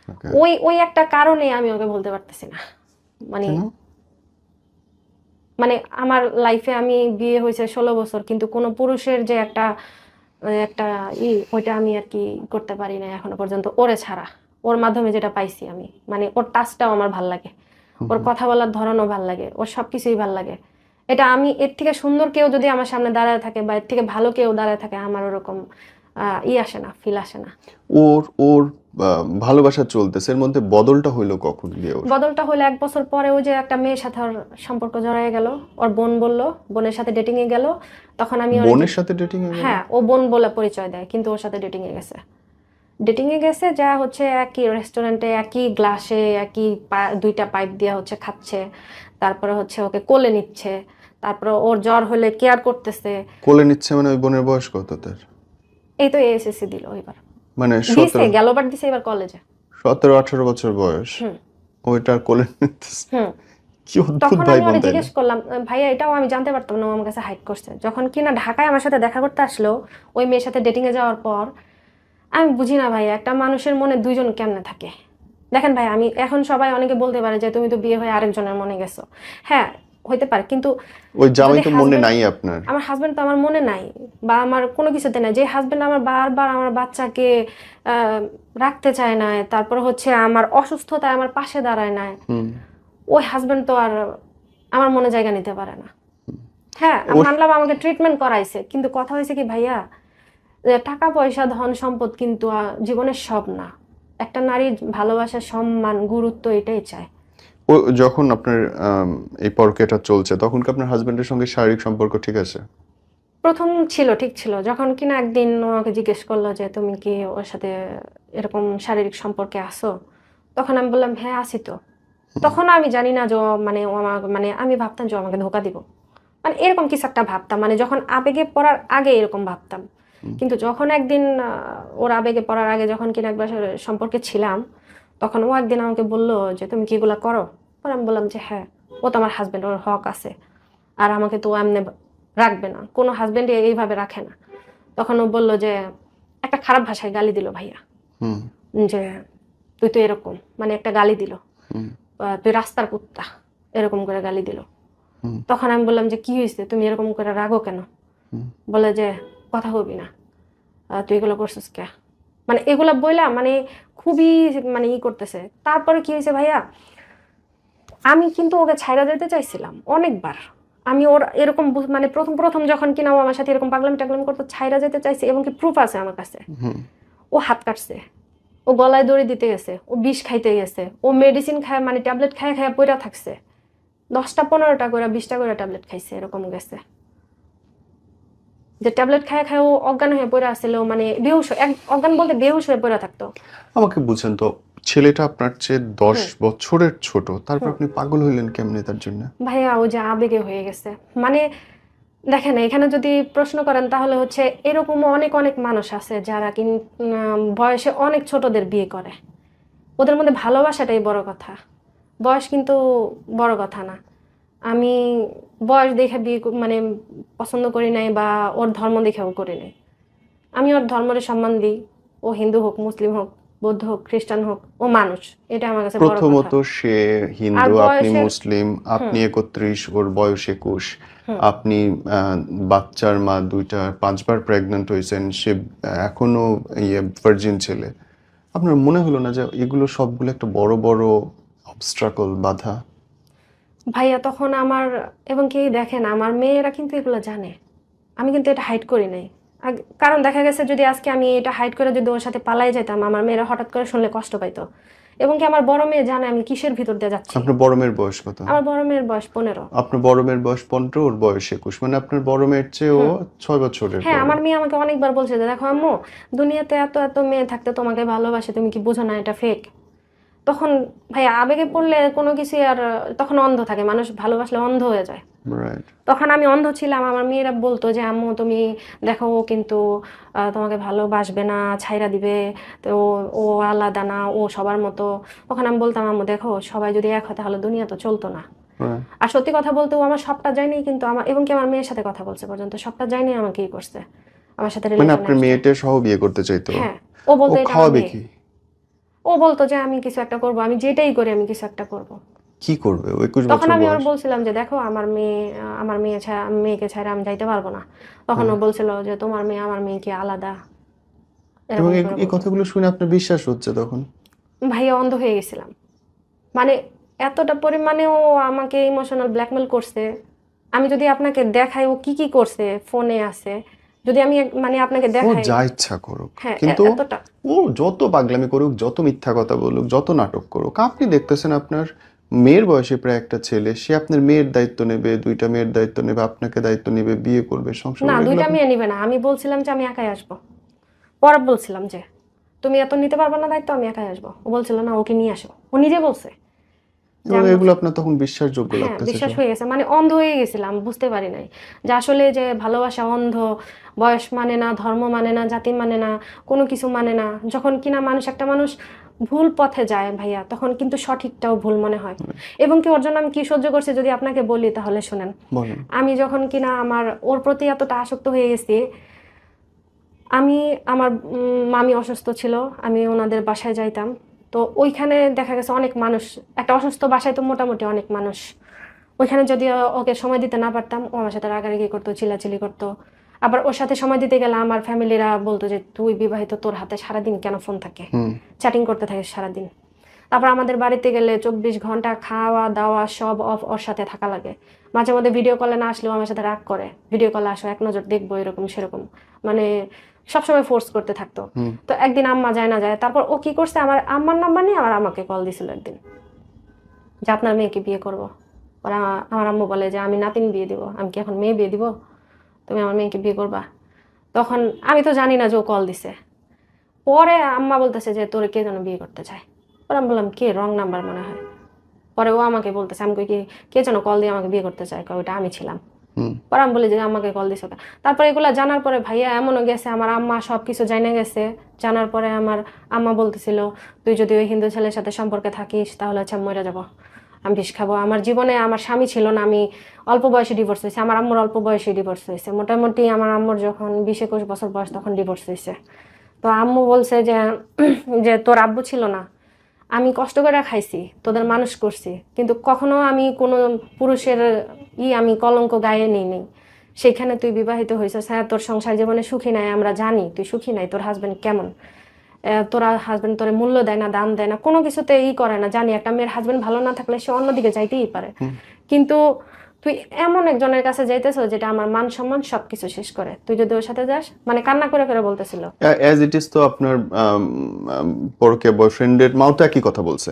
ওকে। ওই ওই একটা কারণে আমি ওকে বলতে পারতেছি না, মানে কেন? মানে আমার লাইফে আমি বিয়ে হয়েছে 16 বছর, কিন্তু কোনো পুরুষের যে একটা একটা ওইটা আমি আর কি করতে পারি না এখনো পর্যন্ত, ওরে ছাড়া। ওর মাধ্যমে যেটা পাইছি আমি, মানে ওর টাচটাও আমার ভাল লাগে, ওর কথা বলার ধরনও ভাল লাগে, ওর সবকিছুই ভাল লাগে, এটা আমি এর থেকে সুন্দর কেউ যদি আমার সামনে দাঁড়ায় থাকে বা এর থেকে ভালো কেউ দাঁড়ায় থাকে, আমার ওরকম আসে না, ফিল আসে না। ওর ওর ভালোবাসা চলতেছে, এর মধ্যে বদলটা হইলো কখন গিয়ে ওর? বদলটা হলো 1 বছর পরে, ওই যে একটা মেয়ের সাথে ওর সম্পর্ক জড়ায় গেল। ওর বোন বলল, বোনের সাথে ডেটিং এ গেল। তখন আমি ওর বোনের সাথে ডেটিং এ গেল? হ্যাঁ, ও বোন বলে পরিচয় দেয়, কিন্তু ওর সাথে ডেটিং এ গেছে। ডেটিং এ গেছে যা হচ্ছে, একই রেস্টুরেন্টে একই গ্লাসে একই 2টা পাইপ দিয়ে হচ্ছে খাচ্ছে, তারপরে হচ্ছে ওকে কোলে নিচ্ছে, তারপরে ওর জ্বর হলে কেয়ার করতেছে। কোলে নিচ্ছে মানে ওই বোনের বয়স কত তার? এই তো এসএসসি দিল এবার, মানে দিছে গেলবার দিছে এবার কলেজে। 17-18 বছর বয়স, হুম ওইটার কোলে নিতেছে? হুম। কি অদ্ভুত তখন ভাই আমি বোন ওরে তাইলে। জিজ্ঞেস করলাম, ভাইয়া এটাও আমি জানতে পারতাম না ও আমার কাছে হাইড করছে। যখন কিনা ঢাকায় আমার সাথে দেখা করতে আসলো ওই মেয়ের সাথে ডেটিং এ যাওয়ার পর, আমি বুঝি না ভাইয়া, একটা মানুষের মনে দুইজন কেমনে থাকে। দেখেন ভাই, আমি এখন সবাই অনেকে বলতে পারে যে তুমি তো বিয়ে হয়ে আরেকজনের মনে গেছো। হ্যাঁ, হইতে পারে, কিন্তু ওই জামাই যদি তো মনে নাই আপনার। আমার হাজবেন্ড তো আমার মনে নাই, বা আমার কোনো কিছুতে নাই। যে হাজবেন্ড আমার বারবার আমার বাচ্চাকে আহ, রাখতে চায় না, তারপর হচ্ছে আমার অসুস্থতায় আমার পাশে দাঁড়ায় না, হুম। ওই হাজবেন্ড তো আর আমার মনে জায়গা নিতে পারে না। হ্যাঁ, আমি ওর মানলাম আমাকে ট্রিটমেন্ট করাইছে, কিন্তু কথা হয়েছে কি ভাইয়া, যে টাকা পয়সা ধন সম্পদ কিন্তু জীবনের সব না। একটা নারীর ভালোবাসা, সম্মান, গুরুত্ব এটাই চায়। ও যখন আপনার এই পরকীয়াটা চলছে তখন কি আপনার হাজবেন্ডের সঙ্গে শারীরিক সম্পর্ক ঠিক আছে? প্রথম ছিল, ঠিক ছিল। যখন কিনা একদিন ও আমাকে জিজ্ঞেস করলো যে তুমি কি ওর সাথে এরকম শারীরিক সম্পর্কে আসো, তখন আমি বললাম হ্যাঁ আছি তো। তখন আমি জানি না যে মানে ও আমার, মানে আমি ভাবতাম যে ও আমাকে ধোকা দিব, মানে এরকম কিছু একটা ভাবতাম, মানে যখন আবেগে পড়ার আগে এরকম ভাবতাম। কিন্তু যখন একদিন ওর আবেগে পড়ার আগে যখন কিনা একবার সম্পর্কে ছিলাম, তখন ও একদিন আমাকে বললো যে তুমি কি এগুলা করো। পরে আমি বললাম যে হ্যাঁ, ও তো আমার হাজবেন্ড, ওর হক আছে, আর আমাকে তো ও এমনি রাখবে না, কোনো হাজবেন্ড এইভাবে রাখে না। তখন ও বললো যে, একটা খারাপ ভাষায় গালি দিল ভাইয়া, হুম। যে তুই তো এরকম, মানে একটা গালি দিল, হুম। তুই রাস্তার কুত্তা, এরকম করে গালি দিল। হুম। তখন আমি বললাম যে কি হয়েছে, তুমি এরকম করে রাগো কেন? হুম। বলে যে কথা বলবি না, তুই এগুলো করছিস কে, মানে এগুলা বইলা, মানে খুবই মানে করতেছে। তারপরে কি হয়েছে ভাইয়া, আমি কিন্তু ওকে ছাইড়া যেতে চাইছিলাম অনেকবার। আমি ওর এরকম মানে প্রথম প্রথম যখন কিনা ও আমার সাথে এরকম পাগলামি টাগলামি করতো, ছাইড়া যেতে চাইছি, এবং কি প্রুফ আছে আমার কাছে। হুম। ও হাত কাটছে, ও গলায় দড়ি দিতে গেছে, ও বিষ খাইতে গেছে, ও মেডিসিন খায়, মানে ট্যাবলেট খায় খায় পইরা থাকছে, 10টা 15টা করে 20টা করে ট্যাবলেট খাইছে, এরকম গেছে। যে ট্যাবলেট খায় খায় ও অজ্ঞান হয়ে পড়ে আসছিল, মানে বেহুশ, অজ্ঞান বলতে বেহুশ হয়ে পড়ে থাকতো। আমাকে বুঝেন তো, ছেলেটা আপনার চেয়ে 10 হুম বছরের ছোট, তারপর হুম। আপনি পাগল হইলেন কেমনে তার জন্য? ভাইয়া ও যে আবেগে হয়ে গেছে, মানে দেখেন এখানে যদি প্রশ্ন করেন তাহলে হচ্ছে এরকম অনেক অনেক মানুষ আছে যারা বয়সে অনেক ছোটদের বিয়ে করে। ওদের মধ্যে ভালোবাসাটাই বড় কথা, বয়স কিন্তু বড় কথা না। আমি বয়স দেখে বিয়ে মানে পছন্দ করি নাই, বা ওর ধর্ম দেখেও করি নাই। আমি ওর ধর্মের সম্মান দিই, ও হিন্দু হোক, মুসলিম হোক, বৌদ্ধ হোক, খ্রিস্টান হোক, ও মানুষ, এটা আমার কাছে বড় কথা। প্রথমত সে আর হিন্দু, আপনি বয়সের, মুসলিম, আপনি হুম 31, ওর বয়স 21, হুম। আপনি বাচ্চার মা, 2টা 5বার প্রেগন্যান্ট হয়েছেন, সে এখনো ভার্জিন ছেলে। আপনার মনে হলো না যে এগুলো সবগুলো একটা বড় বড় অবস্ট্রাকল, বাধা? ভাইয়া তখন আমার, এবং কি দেখেন আমার মেয়েরা কিন্তু এগুলো জানে, আমি কিন্তু এটা হাইড করি নাই। কারণ দেখা গেছে যদি আজকে আমি এটা হাইড করে যদি ওর সাথে পালাই যেতাম, আমার মেয়েরা হঠাৎ করে শুনলে কষ্ট পাইতো। এবং কি আমার বড় মেয়ে জানে আমি কিসের ভিতর দিয়ে যাচ্ছি। আপনার বড় মেয়ের বয়স কত? আমার বড় মেয়ের বয়স 15। আপনার বড় মেয়ের বয়স 15, ওর বয়স 21, মানে আপনার বড় মেয়ের চেয়ে ও হুম। 6 বছরের হ্যাঁ, বড়। আমার মেয়ে আমাকে অনেকবার বলছে যে দেখো আম্মু, দুনিয়াতে এত এত মেয়ে থাকতে তোমাকে ভালোবাসে, তুমি কি বোঝো না এটা ফেক। তখন ভাই আবেগে পড়লে কোনো কিছু আর, তখন অন্ধ থাকে মানুষ, ভালোবাসলে অন্ধ হয়ে যায়। রাইট। তখন আমি অন্ধ ছিলাম, আমার মেয়েরা বলতো যে আম্মু তুমি দেখো ও কিন্তু তোমাকে ভালোবাসবে না, ছাইরা দিবে, তো ও আলাদা না, ও সবার মতো। তখন আমি বলতাম আম্মু দেখো সবাই যদি এক হয় তাহলে দুনিয়া তো চলতো না। রাইট। আর সত্যি কথা বলতে ও আমার সবটা যায়নি, কিন্তু আমার, এবং কি আমার মেয়ের সাথে কথা বলছে পর্যন্ত, সবটা যায়নি আমাকে কি করছে, আমার সাথে মানে রিলেশনে আপনার আসছে। মেয়েটা সহ বিয়ে করতে চাইতো? হ্যাঁ, ও ও বলতো এটা আমার খাওয়াবে মেয়ে। কি? ও বলতো যে আমি কিছু একটা করব, আমি যেটাই করি আমি কিছু একটা করব। কি করবে ও 21 তখন বছর আমি ওর বয়স? বলছিলাম যে দেখো আমার মেয়ে, আমার মেয়ে ছাড়া, আমি মেয়েকে ছাড়া আমি যাইতে পারবো না। তখন ও হ্যাঁ। বলছিল যে তোমার মেয়ে আমার মেয়ে কি আলাদা, এবং এরকম এই করে এই বলতো। কথাগুলো শুনে আপনার বিশ্বাস হচ্ছে তখন? ভাইয়া অন্ধ হয়ে গেছিলাম, মানে এতটা পরিমাণে ও আমাকে ইমোশনাল ব্ল্যাকমেল করছে, আমি যদি আপনাকে দেখাই ও কি কি করছে ফোনে আছে, যদি আমি মানে আপনাকে ও দেখাই, যা ইচ্ছা করুক, হ্যাঁ কিন্তু এতটা ও যত পাগলামি করুক, যত মিথ্যা কথা বলুক, যত নাটক করুক, আপনি দেখতেছেন আপনার মেয়ের বয়সে প্রায় একটা ছেলে, সে আপনার মেয়ের দায়িত্ব নেবে, 2টা মেয়ের দায়িত্ব নেবে, আপনাকে দায়িত্ব নেবে, বিয়ে করবে, সংসার না, করবে, এগুলো 2টা মেয়ে নিবে না। আমি বলছিলাম যে আমি একাই আসবো। পরে বলছিলাম যে তুমি এত নিতে পারবে না দায়িত্ব, আমি একাই আসবো। ও বলছিল না, ওকে নিয়ে আসো। ও নিজে বলছে যে এবং আম্মা, এগুলো আপনার তখন বিশ্বাসযোগ্য হ্যাঁ লাগতেছে বিশ্বাস সব। হয়ে গেছে, মানে অন্ধ হয়ে গেছিলাম, বুঝতে পারি নাই যে আসলে যে ভালোবাসা অন্ধ, বয়স মানে না, ধর্ম মানে না, জাতি মানে না, কোনো কিছু মানে না। যখন কিনা একটা মানুষ ভুল পথে যায় ভাইয়া, তখন কিন্তু সঠিকটাও ভুল মনে হয়। এবং কি ওর জন্য আমি কি সহ্য করছি যদি আপনাকে বলি, তাহলে শুনেন। বলেন। আমি যখন কিনা ওর প্রতি এতটা আসক্ত হয়ে গেছি, আমি আমার মামি অসুস্থ ছিল, আমি ওনাদের বাসায় যাইতাম। তো ওইখানে দেখা গেছে অনেক মানুষ, একটা অসুস্থ বাসায় তো মোটামুটি অনেক মানুষ। ওইখানে যদি ওকে সময় দিতে না পারতাম, ও আমার সাথে রাগারাগি করতো, চিল্লাচিল্লি করতো। আবার ওর সাথে সময় দিতে গেলে আমার ফ্যামিলিরা বলতো যে তুই বিবাহিত, তোর হাতে সারাদিন কেন ফোন থাকে, হুম। চ্যাটিং করতে থাকিস সারাদিন। তারপর আমাদের বাড়িতে গেলে 24 ঘন্টা খাওয়া দাওয়া সব অফ, ওর সাথে থাকা লাগে। মাঝে মধ্যে ভিডিও কলে না আসলেও আমার সাথে রাগ করে, ভিডিও কলে আসো, এক নজর দেখবো, এরকম সেরকম, মানে সবসময় ফোর্স করতে থাকতো। হুম। তো একদিন আম্মা যায় না যায়, তারপর ও কি করছে, আমার আম্মার নাম্বার নিয়ে আমার আমাকে কল দিছিল একদিন যে আপনার মেয়েকে বিয়ে করবো। ওরা, আমার আম্মু বলে যে আমি নাতিন বিয়ে দিব, আমি কি এখন মেয়ে বিয়ে দিব, তুমি আমার মেয়েকে বিয়ে করবা। তখন আমি তো জানি না যে ও কল দিছে। পরে আম্মা বলতেছে যে তোরে কে যেন বিয়ে করতে চায়। পরে আমি বললাম কে, রং নাম্বার মনে হয়। পরে ও আমাকে বলতেছে, আমি কই কি কে যেন কল দিয়ে আমাকে বিয়ে করতে চায়, কই ওটা আমি ছিলাম। হুম। পরে আমি বলি যে আমাকে কল দিছে ওটা। তারপরে এগুলা জানার পরে ভাইয়া এমনও গেছে, আমার আম্মা সবকিছু জানে গেছে। জানার পরে আমার আম্মা বলতেছিল তুই যদি ওই হিন্দু ছেলের সাথে সম্পর্কে থাকিস তাহলে হচ্ছে আমি মরে যাবো, আমি বিষ খাবো। আমার জীবনে আমার স্বামী ছিল না, আমি অল্প বয়সে ডিভোর্স হয়েছে, আমার আম্মুর অল্প বয়সে ডিভোর্স হয়েছে, মোটামুটি আমার আম্মুর যখন 20-21 বছর বয়স তখন ডিভোর্স হয়েছে। তো আম্মু বলছে যে যে তোর আব্বু ছিল না, আমি কষ্ট করে খাইছি, তোদের মানুষ করছি, কিন্তু কখনো আমি কোনো পুরুষের আমি কলঙ্ক গায়ে নিইনি। সেখানে তুই বিবাহিত হয়েছিস, হ্যাঁ তোর সংসার জীবনে সুখী নাই, আমরা জানি তুই সুখী নাই, তোর হাজবেন্ড কেমন, তোরা হাজবেন্ড তোরে মূল্য দেয় না, দাম দেয় না, কোনো কিছুতে করে না, জানি একটা মেয়ের হাজবেন্ড ভালো না থাকলে সে অন্যদিকে যাইতেই পারে। কিন্তু তুই এমন একজনের কাছে যাইতেছ যেটা আমার মান সম্মান সবকিছু শেষ করে, তুই যদি ওর সাথে যাস, মানে কান্না করে করে বলতেছিল। অ্যাজ ইট ইজ তো আপনার পরকীয়া বয়ফ্রেন্ডের মাও তো একই কথা বলছে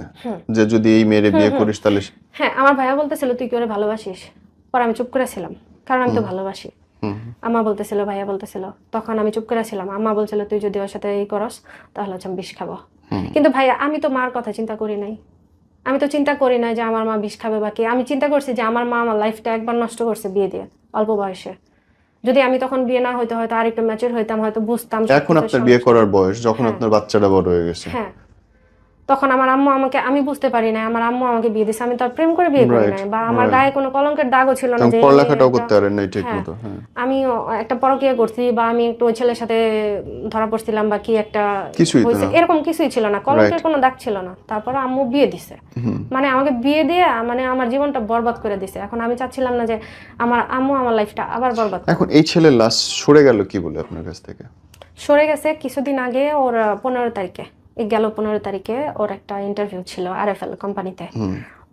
যে যদি এই মেয়েরে বিয়ে করিস তাহলে হ্যাঁ, আমার ভাইয়া বলতেছিল তুই কি ওরে ভালোবাসিস। পরে আমি চুপ করেছিলাম, কারণ আমি তো ভালোবাসি। আম্মা বলতেছিল, ভাইয়া বলতেছিল, তখন আমি চুপ করে ছিলাম। আম্মা বলছিল তুই যদি ওর সাথে করস তাহলে হচ্ছে আমি বিষ খাবো। কিন্তু ভাইয়া আমি তো মার কথা চিন্তা করি নাই, আমি তো চিন্তা করি নাই যে আমার মা বিষ খাবে বা কি। আমি চিন্তা করছি যে আমার মা আমার লাইফটা একবার নষ্ট করছে বিয়ে দিয়ে, অল্প বয়সে। যদি আমি তখন বিয়ে না হইতে হয়তো আরেকটু ম্যাচিউর হইতাম, হয়তো বুঝতাম এখন সবকিছুর আপনার বিয়ে সমস্যা। করার বয়স, যখন হ্যাঁ, আপনার বাচ্চাটা বড় হয়ে গেছে। হ্যাঁ, তখন আমার আম্মু আমাকে, আমি বুঝতে পারি না, আমার আম্মু আমাকে বিয়ে দিছে, আমি তো আর প্রেম করে বিয়ে করি রাইট, নাই, বা আমার রাইট। গায়ে কোনো কলঙ্কের দাগও ছিল না এবং যে এই মেয়ে পড়ালেখাটাও একটা। করতে পারেন নাই ঠিক হ্যাঁ, মতো। হ্যাঁ, আমি একটা পরকীয়া করছি, বা আমি একটু ওই ছেলের সাথে ধরা পড়ছিলাম, বা কি একটা কিছুই হয়েছে, না। এরকম কিছুই ছিল না, রাইট। কলঙ্কের কোনো দাগ ছিল না। তারপরে আম্মু বিয়ে দিছে, মানে আমাকে বিয়ে দিয়ে মানে আমার জীবনটা বরবাদ করে দিছে। এখন আমি চাচ্ছিলাম না যে আমার আম্মু আমার লাইফটা আবার বরবাদ করুক। এখন এই ছেলের লাশ সরে গেল কি বলে আপনার কাছ থেকে? সরে গেছে কিছুদিন আগে, ওর 15 তারিখে, এই গেল 15 তারিখে ওর একটা ইন্টারভিউ ছিল RFL কোম্পানিতে,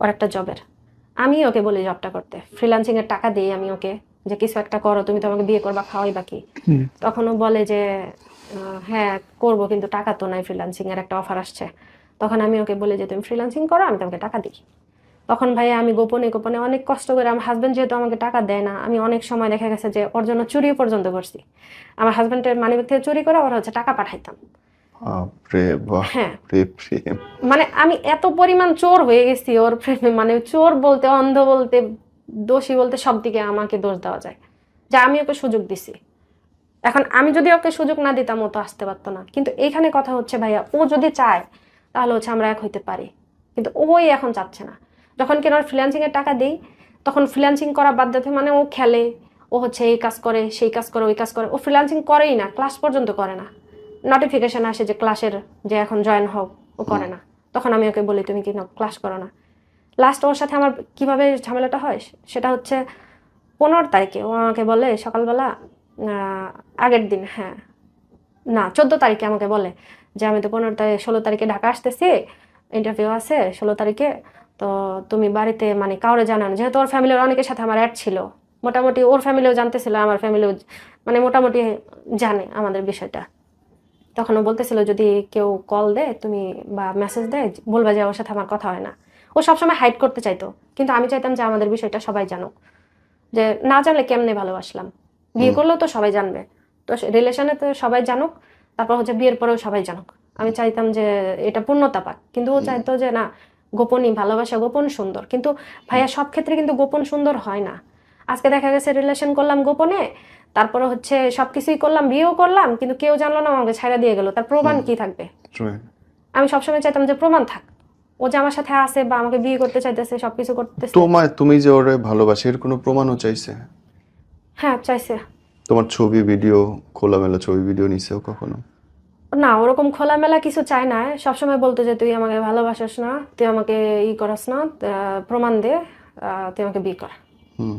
ওর একটা জবের। আমি ওকে বলি জবটা করতে, ফ্রিল্যান্সিং এর টাকা দিই আমি ওকে, যে কিছু একটা করো, তুমি তো আমাকে বিয়ে করবা, খাওয়াই বাকি। তখন ও বলে যে হ্যাঁ করবো, কিন্তু টাকা তো নাই, ফ্রিল্যান্সিং এর একটা অফার আসছে। তখন আমি ওকে বলি যে তুমি ফ্রিল্যান্সিং করো, আমি তোমাকে টাকা দিই। তখন ভাই আমি গোপনে গোপনে অনেক কষ্ট করে, আমার হাজবেন্ড যেহেতু আমাকে টাকা দেয় না, আমি অনেক সময় দেখা গেছে যে ওর জন্য চুরি পর্যন্ত করছি। আমার হাজবেন্ডের মানিব্যাগ থেকে চুরি করে ওর হচ্ছে টাকা পাঠাইতাম। বাপরে বাপ, হ্যাঁ, প্রেম। মানে আমি এত পরিমাণ চোর হয়ে গেছি ওর প্রেমে, মানে চোর বলতে, অন্ধ বলতে, দোষী বলতে, সব দিকে আমাকে দোষ দেওয়া যায়, যে আমি ওকে সুযোগ দিছি। এখন আমি যদি ওকে সুযোগ না দিতাম ও তো আসতে পারতো না। কিন্তু এইখানে কথা হচ্ছে ভাইয়া, ও যদি চায় তাহলে হচ্ছে আমরা এক হইতে পারি, কিন্তু ওই এখন চাচ্ছে না। যখন কিনা ওর ফ্রিল্যান্সিং এর টাকা দেই, তখন ফ্রিল্যান্সিং করা বাদ দিতে, মানে ও খেলে, ও হচ্ছে এই কাজ করে, সেই কাজ করে, ওই কাজ করে, ও ফ্রিল্যান্সিং করেই না, ক্লাস পর্যন্ত করে না। নোটিফিকেশন আসে যে ক্লাসের, যে এখন জয়েন হও, ও করে না। তখন আমি ওকে বলি তুমি কি ক্লাস করো না। লাস্ট ওর সাথে আমার কিভাবে ঝামেলাটা হয় সেটা হচ্ছে 15 তারিখে ও আমাকে বলে সকালবেলা, আগের দিন, হ্যাঁ না 14 তারিখে আমাকে বলে যে আমি তো 15 তারিখ 16 তারিখে ঢাকা আসতেছি, ইন্টারভিউ আছে 16 তারিখে, তো তুমি বাড়িতে মানে কাউরে জানানো, যেহেতু ওর ফ্যামিলির অনেকের সাথে আমার অ্যাড ছিল, মোটামুটি ওর ফ্যামিলিও জানতেছিল, আমার ফ্যামিলিও মানে মোটামুটি জানে আমাদের বিষয়টা। তখন ও বলতেছিল যদি কেউ কল দেয় তুমি বা মেসেজ দেয় বলবা যে ওর সাথে আমার কথা হয় না। ও সবসময় হাইড করতে চাইতো, কিন্তু আমি চাইতাম যে আমাদের বিষয়টা সবাই জানুক, যে না জানলে কেমনে ভালোবাসলাম, বিয়ে করলেও তো সবাই জানবে, তো রিলেশনে তো সবাই জানুক, তারপর হচ্ছে বিয়ের পরেও সবাই জানুক। আমি চাইতাম যে এটা পূর্ণতা পাক, কিন্তু ও চাইতো যে না, গোপনই ভালোবাসা, গোপন সুন্দর। কিন্তু ভাইয়া সব ক্ষেত্রে কিন্তু গোপন সুন্দর হয় না। আজকে দেখা গেছে রিলেশন করলাম গোপনে, তারপরে হচ্ছে সবকিছুই করলাম, বিয়েও করলাম, কিন্তু কেউ জানলো না, আমাকে ছাইড়া দিয়ে গেল, তার প্রমাণ কি থাকবে? Right. আমি সবসময় চাইতাম যে প্রমাণ থাক, ও যে আমার সাথে আছে বা আমাকে বিয়ে করতে চাইতেছে, সবকিছু করতেছে। তুমি যে ওরে ভালোবাসে এর কোনো প্রমাণও চাইছে? হ্যাঁ চাইছে। তোমার ছবি ভিডিও, খোলামেলা ছবি ভিডিও নিছেও কখনো? না, ওরকম খোলামেলা কিছু চাই না, সবসময় বলতো যে তুই আমাকে ভালোবাসিস না, তুই আমাকে করাস না, প্রমাণ দে, তুই আমাকে বিয়ে কর। হুম।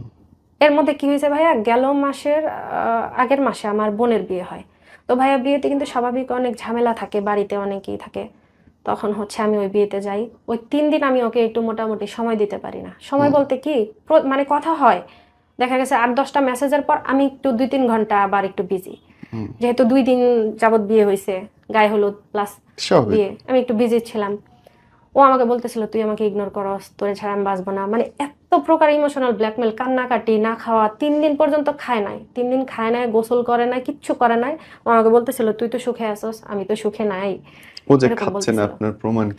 এর মধ্যে কি হয়েছে ভাইয়া, গেল মাসের আগের মাসে আমার বোনের বিয়ে হয়। তো ভাইয়া বিয়েতে কিন্তু স্বাভাবিক অনেক ঝামেলা থাকে, বাড়িতে অনেকেই থাকে। তখন হচ্ছে আমি ওই বিয়েতে যাই, ওই 3 দিন আমি ওকে একটু মোটামুটি সময় দিতে পারি না। সময় বলতে কি, মানে কথা হয়, দেখা গেছে 8-10টা মেসেজের পর আমি একটু 2-3 ঘন্টা আবার একটু বিজি, যেহেতু 2 দিন যাবত বিয়ে হয়েছে, গায়ে হলুদ প্লাস স্বাভাবিক। বিয়ে, আমি একটু বিজি ছিলাম। ও আমাকে বলতেছিল তুই আমাকে ইগনোর করস, তোরে ছাড়া আমি বাঁচবো না, মানে এত প্রকার ইমোশনাল ব্ল্যাকমেল, কান্নাকাটি, না খাওয়া, 3 দিন পর্যন্ত খায় নাই, 3 দিন খায় নাই, গোসল করে নাই, কিচ্ছু করে নাই। ও আমাকে বলতেছিল তুই তো সুখে আসস, আমি তো সুখে নাই, ও যে এরকম খাচ্ছে না বলতেছিল। আপনার প্রমাণ কি?